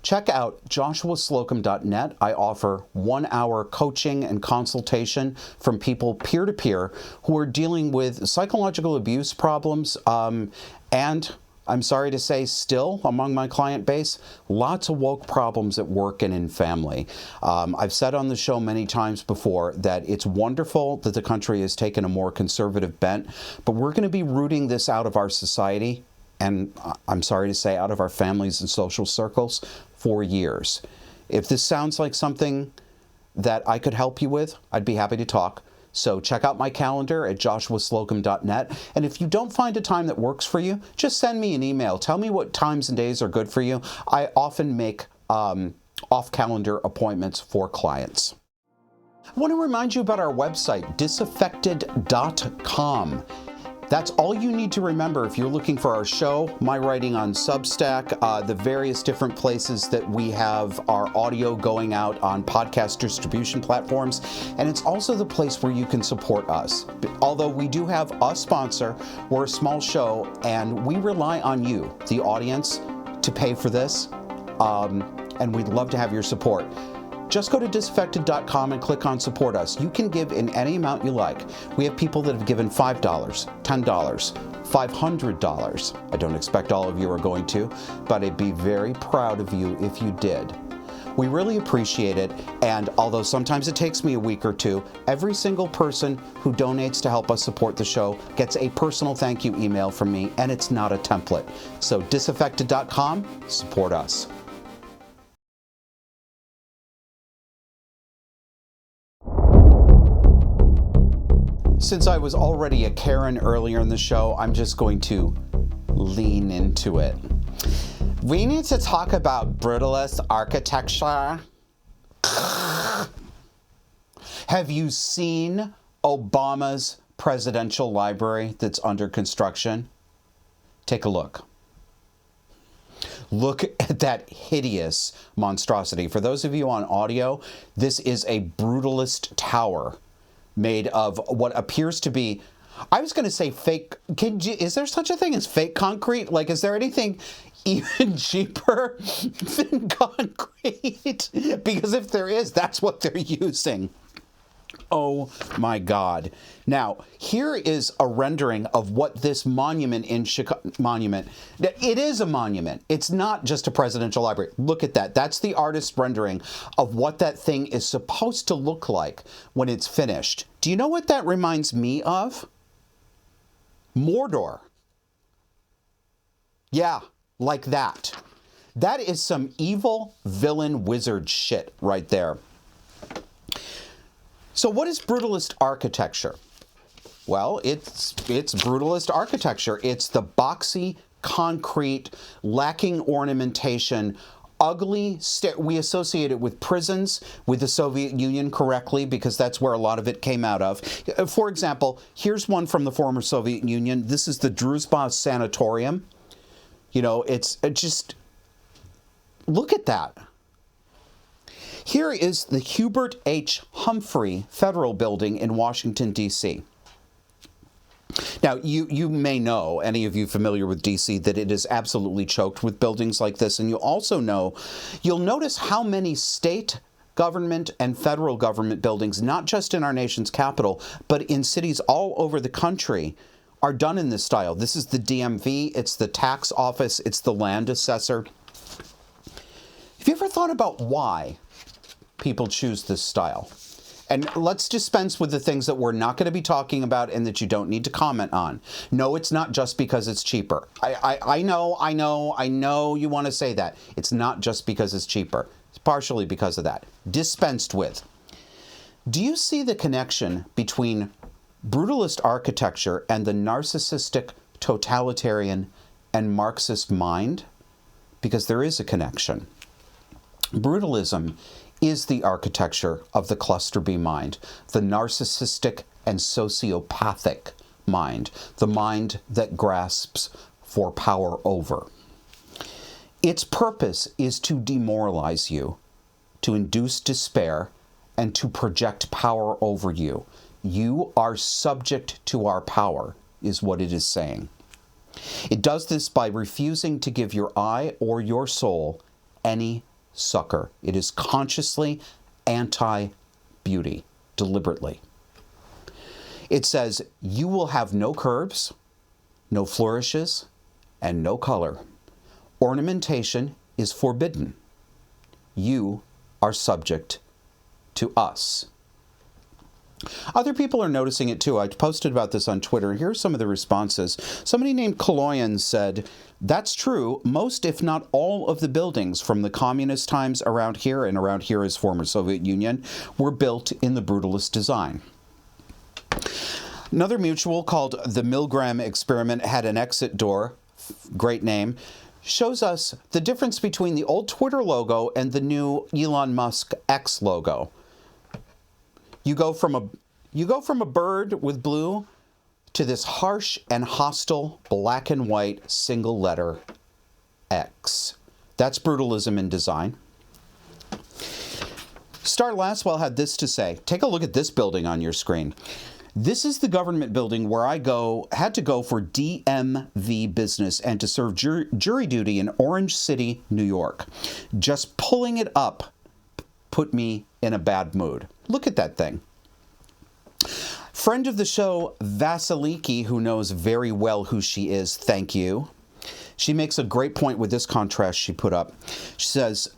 Check out joshuaslocum.net. I offer 1-hour coaching and consultation from people peer-to-peer who are dealing with psychological abuse problems and I'm sorry to say, still among my client base, lots of woke problems at work and in family. I've said on the show many times before that it's wonderful that the country has taken a more conservative bent, but we're going to be rooting this out of our society, and I'm sorry to say, out of our families and social circles for years. If this sounds like something that I could help you with, I'd be happy to talk. So check out my calendar at joshuaslocum.net. And if you don't find a time that works for you, just send me an email. Tell me what times and days are good for you. I often make off-calendar appointments for clients. I want to remind you about our website, disaffected.com. That's all you need to remember if you're looking for our show, my writing on Substack, the various different places that we have our audio going out on podcast distribution platforms, and it's also the place where you can support us. Although we do have a sponsor, we're a small show, and we rely on you, the audience, to pay for this, and we'd love to have your support. Just go to disaffected.com and click on Support Us. You can give in any amount you like. We have people that have given $5, $10, $500. I don't expect all of you are going to, but I'd be very proud of you if you did. We really appreciate it, and although sometimes it takes me a week or two, every single person who donates to help us support the show gets a personal thank you email from me, and it's not a template. So disaffected.com, support us. Since I was already a Karen earlier in the show, I'm just going to lean into it. We need to talk about brutalist architecture. Have you seen Obama's presidential library that's under construction? Take a look. Look at that hideous monstrosity. For those of you on audio, this is a brutalist tower made of what appears to be, I was going to say fake. Is there such a thing as fake concrete? Like, is there anything even cheaper than concrete? Because if there is, that's what they're using. Oh my God. Now, here is a rendering of what this monument in Chicago, it is a monument. It's not just a presidential library. Look at that. That's the artist's rendering of what that thing is supposed to look like when it's finished. Do you know what that reminds me of? Mordor. Yeah, like that. That is some evil villain wizard shit right there. So what is brutalist architecture? Well, it's brutalist architecture. It's the boxy, concrete, lacking ornamentation, ugly. We associate it with prisons, with the Soviet Union correctly, because that's where a lot of it came out of. For example, here's one from the former Soviet Union. This is the Druzhba Sanatorium. You know, it's just, look at that. Here is the Hubert H. Humphrey Federal Building in Washington, D.C. Now, you may know, any of you familiar with D.C., that it is absolutely choked with buildings like this. And you'll notice how many state government and federal government buildings, not just in our nation's capital, but in cities all over the country, are done in this style. This is the DMV, it's the tax office, it's the land assessor. Have you ever thought about why people choose this style? And let's dispense with the things that we're not going to be talking about and that you don't need to comment on. No, it's not just because it's cheaper. I know you want to say that. It's not just because it's cheaper. It's partially because of that. Dispensed with. Do you see the connection between brutalist architecture and the narcissistic, totalitarian, and Marxist mind? Because there is a connection. Brutalism is the architecture of the cluster B mind, the narcissistic and sociopathic mind, the mind that grasps for power over. Its purpose is to demoralize you, to induce despair, and to project power over you. You are subject to our power, is what it is saying. It does this by refusing to give your eye or your soul any succor. It is consciously anti-beauty, deliberately. It says, you will have no curves, no flourishes, and no color. Ornamentation is forbidden. You are subject to us. Other people are noticing it too. I posted about this on Twitter. Here are some of the responses. Somebody named Kaloyan said, that's true. Most, if not all, of the buildings from the communist times around here, and around here is former Soviet Union, were built in the brutalist design. Another mutual called the Milgram Experiment had an exit door, great name, shows us the difference between the old Twitter logo and the new Elon Musk X logo. You go from a bird with blue to this harsh and hostile black and white single letter X. That's brutalism in design. Star Laswell had this to say. Take a look at this building on your screen. This is the government building where I had to go for DMV business and to serve jury duty in Orange City, New York. Just pulling it up put me in a bad mood. Look at that thing. Friend of the show, Vasiliki, who knows very well who she is, thank you. She makes a great point with this contrast she put up. She says,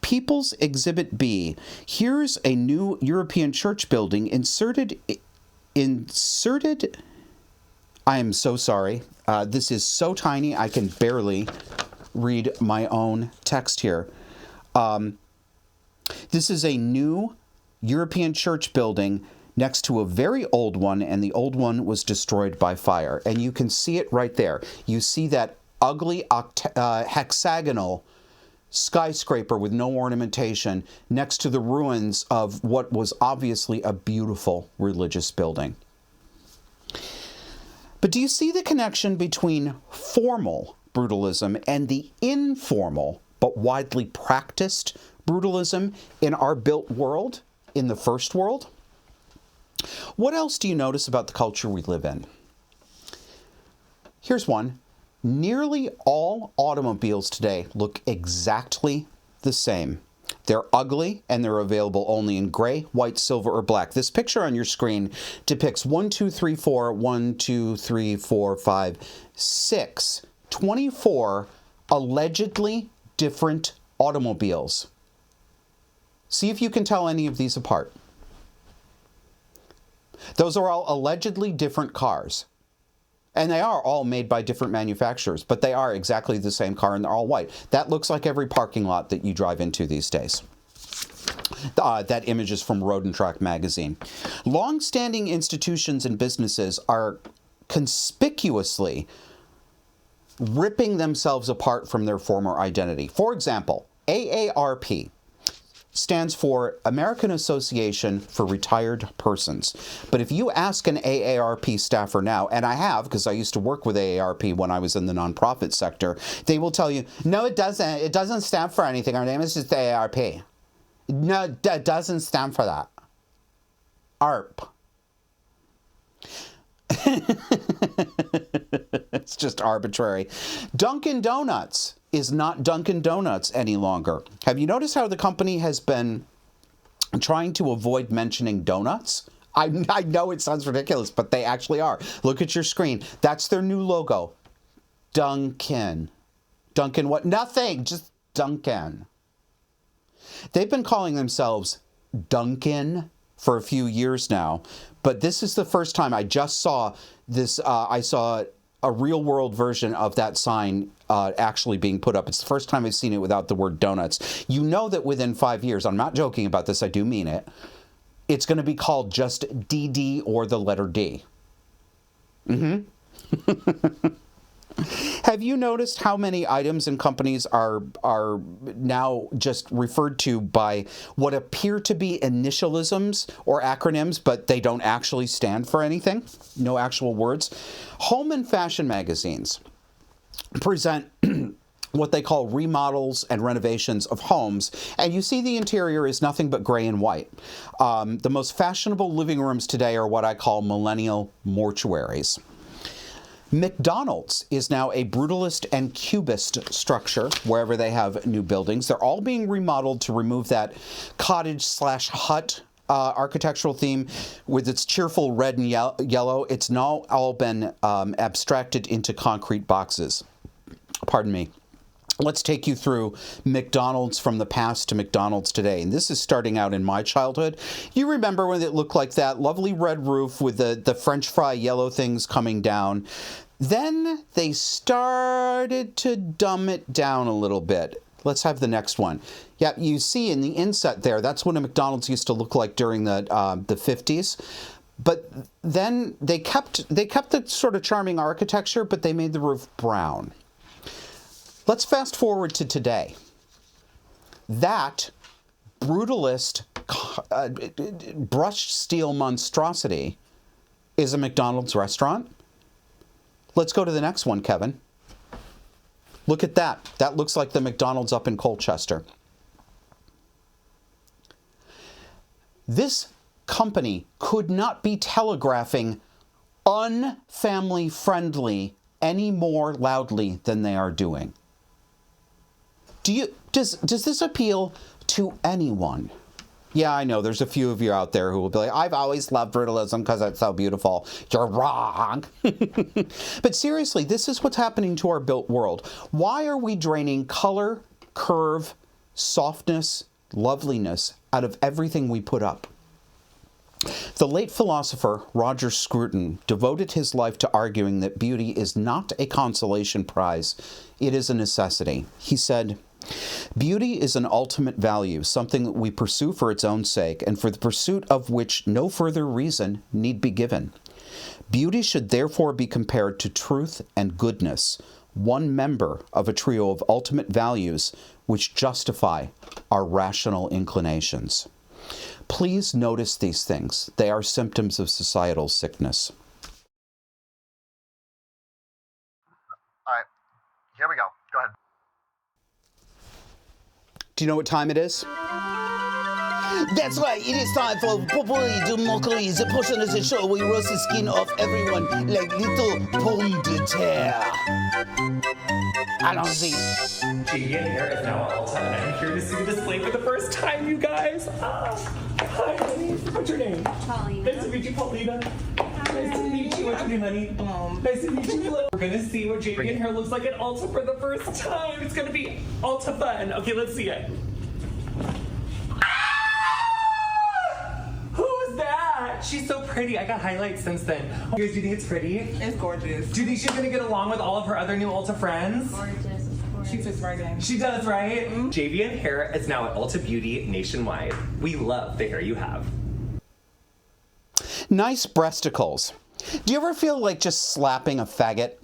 People's Exhibit B. Here's a new European church building inserted. I am so sorry. This is so tiny I can barely read my own text here. This is a new European church building next to a very old one, and the old one was destroyed by fire. And you can see it right there. You see that ugly hexagonal skyscraper with no ornamentation next to the ruins of what was obviously a beautiful religious building. But do you see the connection between formal brutalism and the informal but widely practiced brutalism in our built world, in the first world? What else do you notice about the culture we live in? Here's one. Nearly all automobiles today look exactly the same. They're ugly and they're available only in gray, white, silver, or black. This picture on your screen depicts 24 allegedly different automobiles. See if you can tell any of these apart. Those are all allegedly different cars. And they are all made by different manufacturers, but they are exactly the same car and they're all white. That looks like every parking lot that you drive into these days. That image is from Road and Track magazine. Long-standing institutions and businesses are conspicuously ripping themselves apart from their former identity. For example, AARP stands for American Association for Retired Persons. But if you ask an AARP staffer now, and I have because I used to work with AARP when I was in the nonprofit sector, they will tell you, no, it doesn't. It doesn't stand for anything. Our name is just AARP. No, that doesn't stand for that. ARP. It's just arbitrary. Dunkin' Donuts is not Dunkin' Donuts any longer. Have you noticed how the company has been trying to avoid mentioning donuts? I know it sounds ridiculous, but they actually are. Look at your screen. That's their new logo. Dunkin'. Dunkin' what? Nothing. Just Dunkin'. They've been calling themselves Dunkin' for a few years now, but this is the first time I just saw this. I saw a real world version of that sign actually being put up. It's the first time I've seen it without the word donuts. You know that within 5 years, I'm not joking about this, I do mean it, it's going to be called just DD or the letter D. Have you noticed how many items and companies are now just referred to by what appear to be initialisms or acronyms, but they don't actually stand for anything? No actual words. Home and fashion magazines present what they call remodels and renovations of homes, and you see the interior is nothing but gray and white. The most fashionable living rooms today are what I call millennial mortuaries. McDonald's is now a brutalist and cubist structure wherever they have new buildings. They're all being remodeled to remove that cottage/hut architectural theme with its cheerful red and yellow. It's now all been abstracted into concrete boxes. Pardon me. Let's take you through McDonald's from the past to McDonald's today. And this is starting out in my childhood. You remember when it looked like that lovely red roof with the French fry yellow things coming down. Then they started to dumb it down a little bit. Let's have the next one. Yeah, you see in the inset there, that's what a McDonald's used to look like during the 50s. But then they kept the sort of charming architecture, but they made the roof brown. Let's fast forward to today. That brutalist brushed steel monstrosity is a McDonald's restaurant. Let's go to the next one, Kevin. Look at that. That looks like the McDonald's up in Colchester. This company could not be telegraphing unfamily friendly any more loudly than they are doing. Does this appeal to anyone? Yeah, I know there's a few of you out there who will be like, I've always loved brutalism because it's so beautiful. You're wrong. But seriously, this is what's happening to our built world. Why are we draining color, curve, softness, loveliness out of everything we put up? The late philosopher Roger Scruton devoted his life to arguing that beauty is not a consolation prize, it is a necessity. He said, "Beauty is an ultimate value, something that we pursue for its own sake, and for the pursuit of which no further reason need be given. Beauty should therefore be compared to truth and goodness, one member of a trio of ultimate values which justify our rational inclinations." Please notice these things. They are symptoms of societal sickness.
All right, here we go. Go ahead.
Do you know what time it is? That's right, it is time for Popoli de Mockery, the portion of the show where we roast the skin off everyone like little pomme de terre. Allons-y.
Julian here is now at Ulta, and I'm here to see the display for the first time, you guys. Hi, honey. What's your name?
Paulina.
Nice to meet you, Paulina. Nice to meet you. What's your name, honey? Nice to meet you. We're gonna see what Julian hair looks like at Ulta for the first time. It's gonna be Ulta fun. Okay, let's see it. Who's that? She's so pretty. I got highlights since then. You guys, do you think it's pretty?
It's gorgeous.
Do you think she's gonna get along with all of her other new Ulta friends?
Gorgeous, of course.
She fits right in. She does, right? Javian Hair is now at Ulta Beauty nationwide. We love the hair you have.
Nice breasticles. Do you ever feel like just slapping a faggot?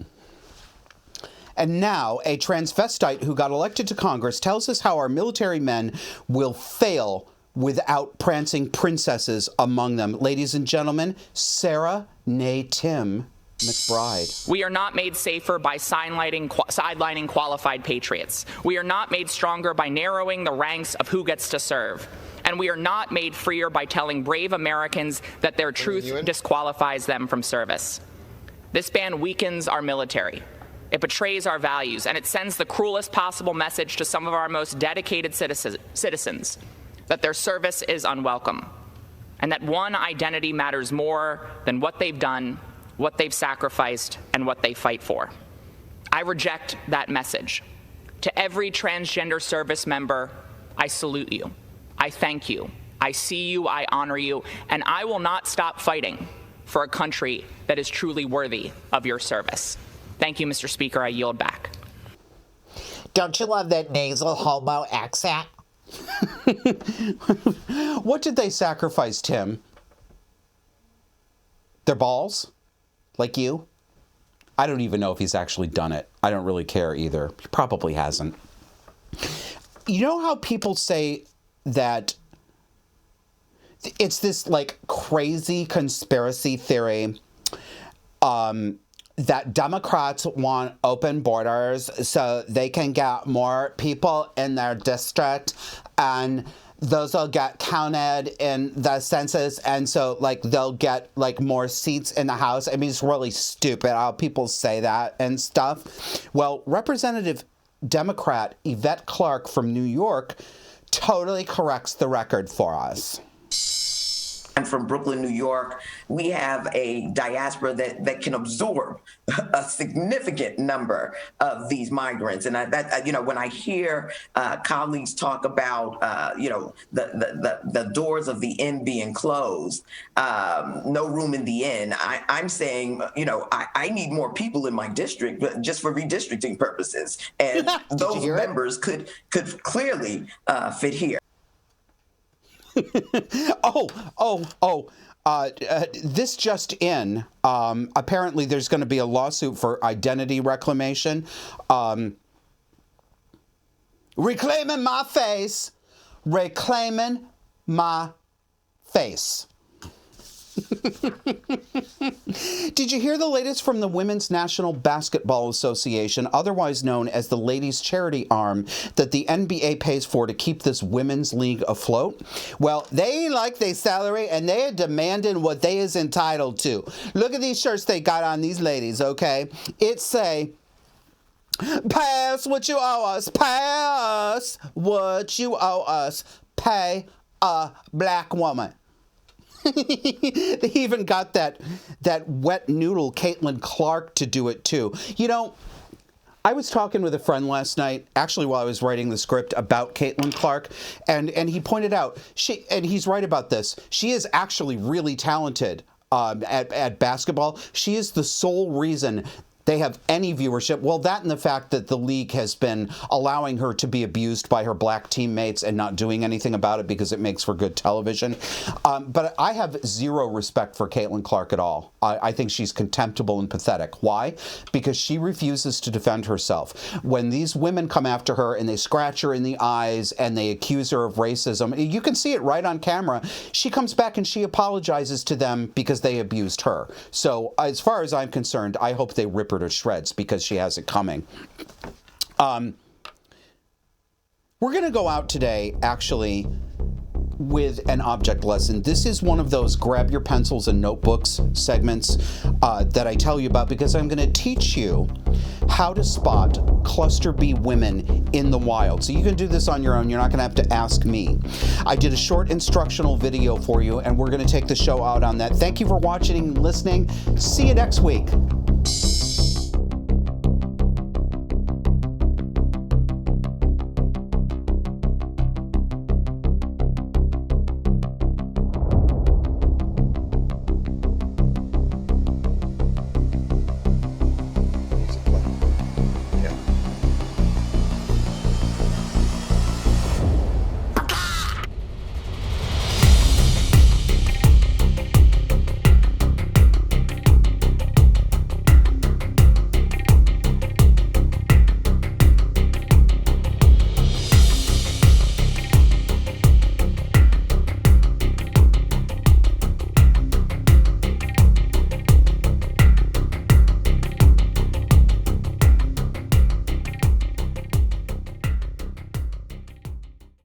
And now, a transvestite who got elected to Congress tells us how our military men will fail without prancing princesses among them. Ladies and gentlemen, Sarah Nay Tim McBride.
We are not made safer by sidelining qualified patriots. We are not made stronger by narrowing the ranks of who gets to serve. And we are not made freer by telling brave Americans that their truth disqualifies them from service. This ban weakens our military. It betrays our values, and it sends the cruelest possible message to some of our most dedicated citizens that their service is unwelcome, and that one identity matters more than what they've done, what they've sacrificed, and what they fight for. I reject that message. To every transgender service member, I salute you. I thank you. I see you, I honor you, and I will not stop fighting for a country that is truly worthy of your service. Thank you, Mr. Speaker. I yield back.
Don't you love that nasal homo accent?
What did they sacrifice, Tim? Their balls? Like you? I don't even know if he's actually done it. I don't really care either. He probably hasn't. You know how people say that it's this like crazy conspiracy theory that Democrats want open borders so they can get more people in their district, and those will get counted in the census, and so like they'll get like more seats in the House. I mean, it's really stupid how people say that and stuff. Well, Representative Democrat Yvette Clarke from New York totally corrects the record for us.
I'm from Brooklyn, New York. We have a diaspora that can absorb a significant number of these migrants. And when I hear colleagues talk about, the doors of the inn being closed, no room in the inn, I'm saying, I need more people in my district, but just for redistricting purposes. And those members could clearly fit here.
This just in. Apparently, there's going to be a lawsuit for identity reclamation. Reclaiming my face. Reclaiming my face. Did you hear the latest from the Women's National Basketball Association, otherwise known as the ladies' charity arm that the NBA pays for to keep this women's league afloat? Well, they ain't like they salary, and they are demanding what they is entitled to. Look at these shirts they got on these ladies, okay? It say, pay us what you owe us. Pay us what you owe us. Pay a black woman. They even got that wet noodle Caitlin Clark to do it too. You know, I was talking with a friend last night, actually while I was writing the script about Caitlin Clark, and he pointed out, and he's right about this, she is actually really talented at basketball. She is the sole reason they have any viewership. Well, that and the fact that the league has been allowing her to be abused by her black teammates and not doing anything about it because it makes for good television. But I have zero respect for Caitlin Clark at all. I think she's contemptible and pathetic. Why? Because she refuses to defend herself. When these women come after her and they scratch her in the eyes and they accuse her of racism, you can see it right on camera. She comes back and she apologizes to them because they abused her. So as far as I'm concerned, I hope they rip her to shreds because she has it coming. We're going to go out today, actually, with an object lesson. This is one of those grab your pencils and notebooks segments that I tell you about because I'm going to teach you how to spot cluster B women in the wild. So you can do this on your own. You're not going to have to ask me. I did a short instructional video for you, and we're going to take the show out on that. Thank you for watching and listening. See you next week.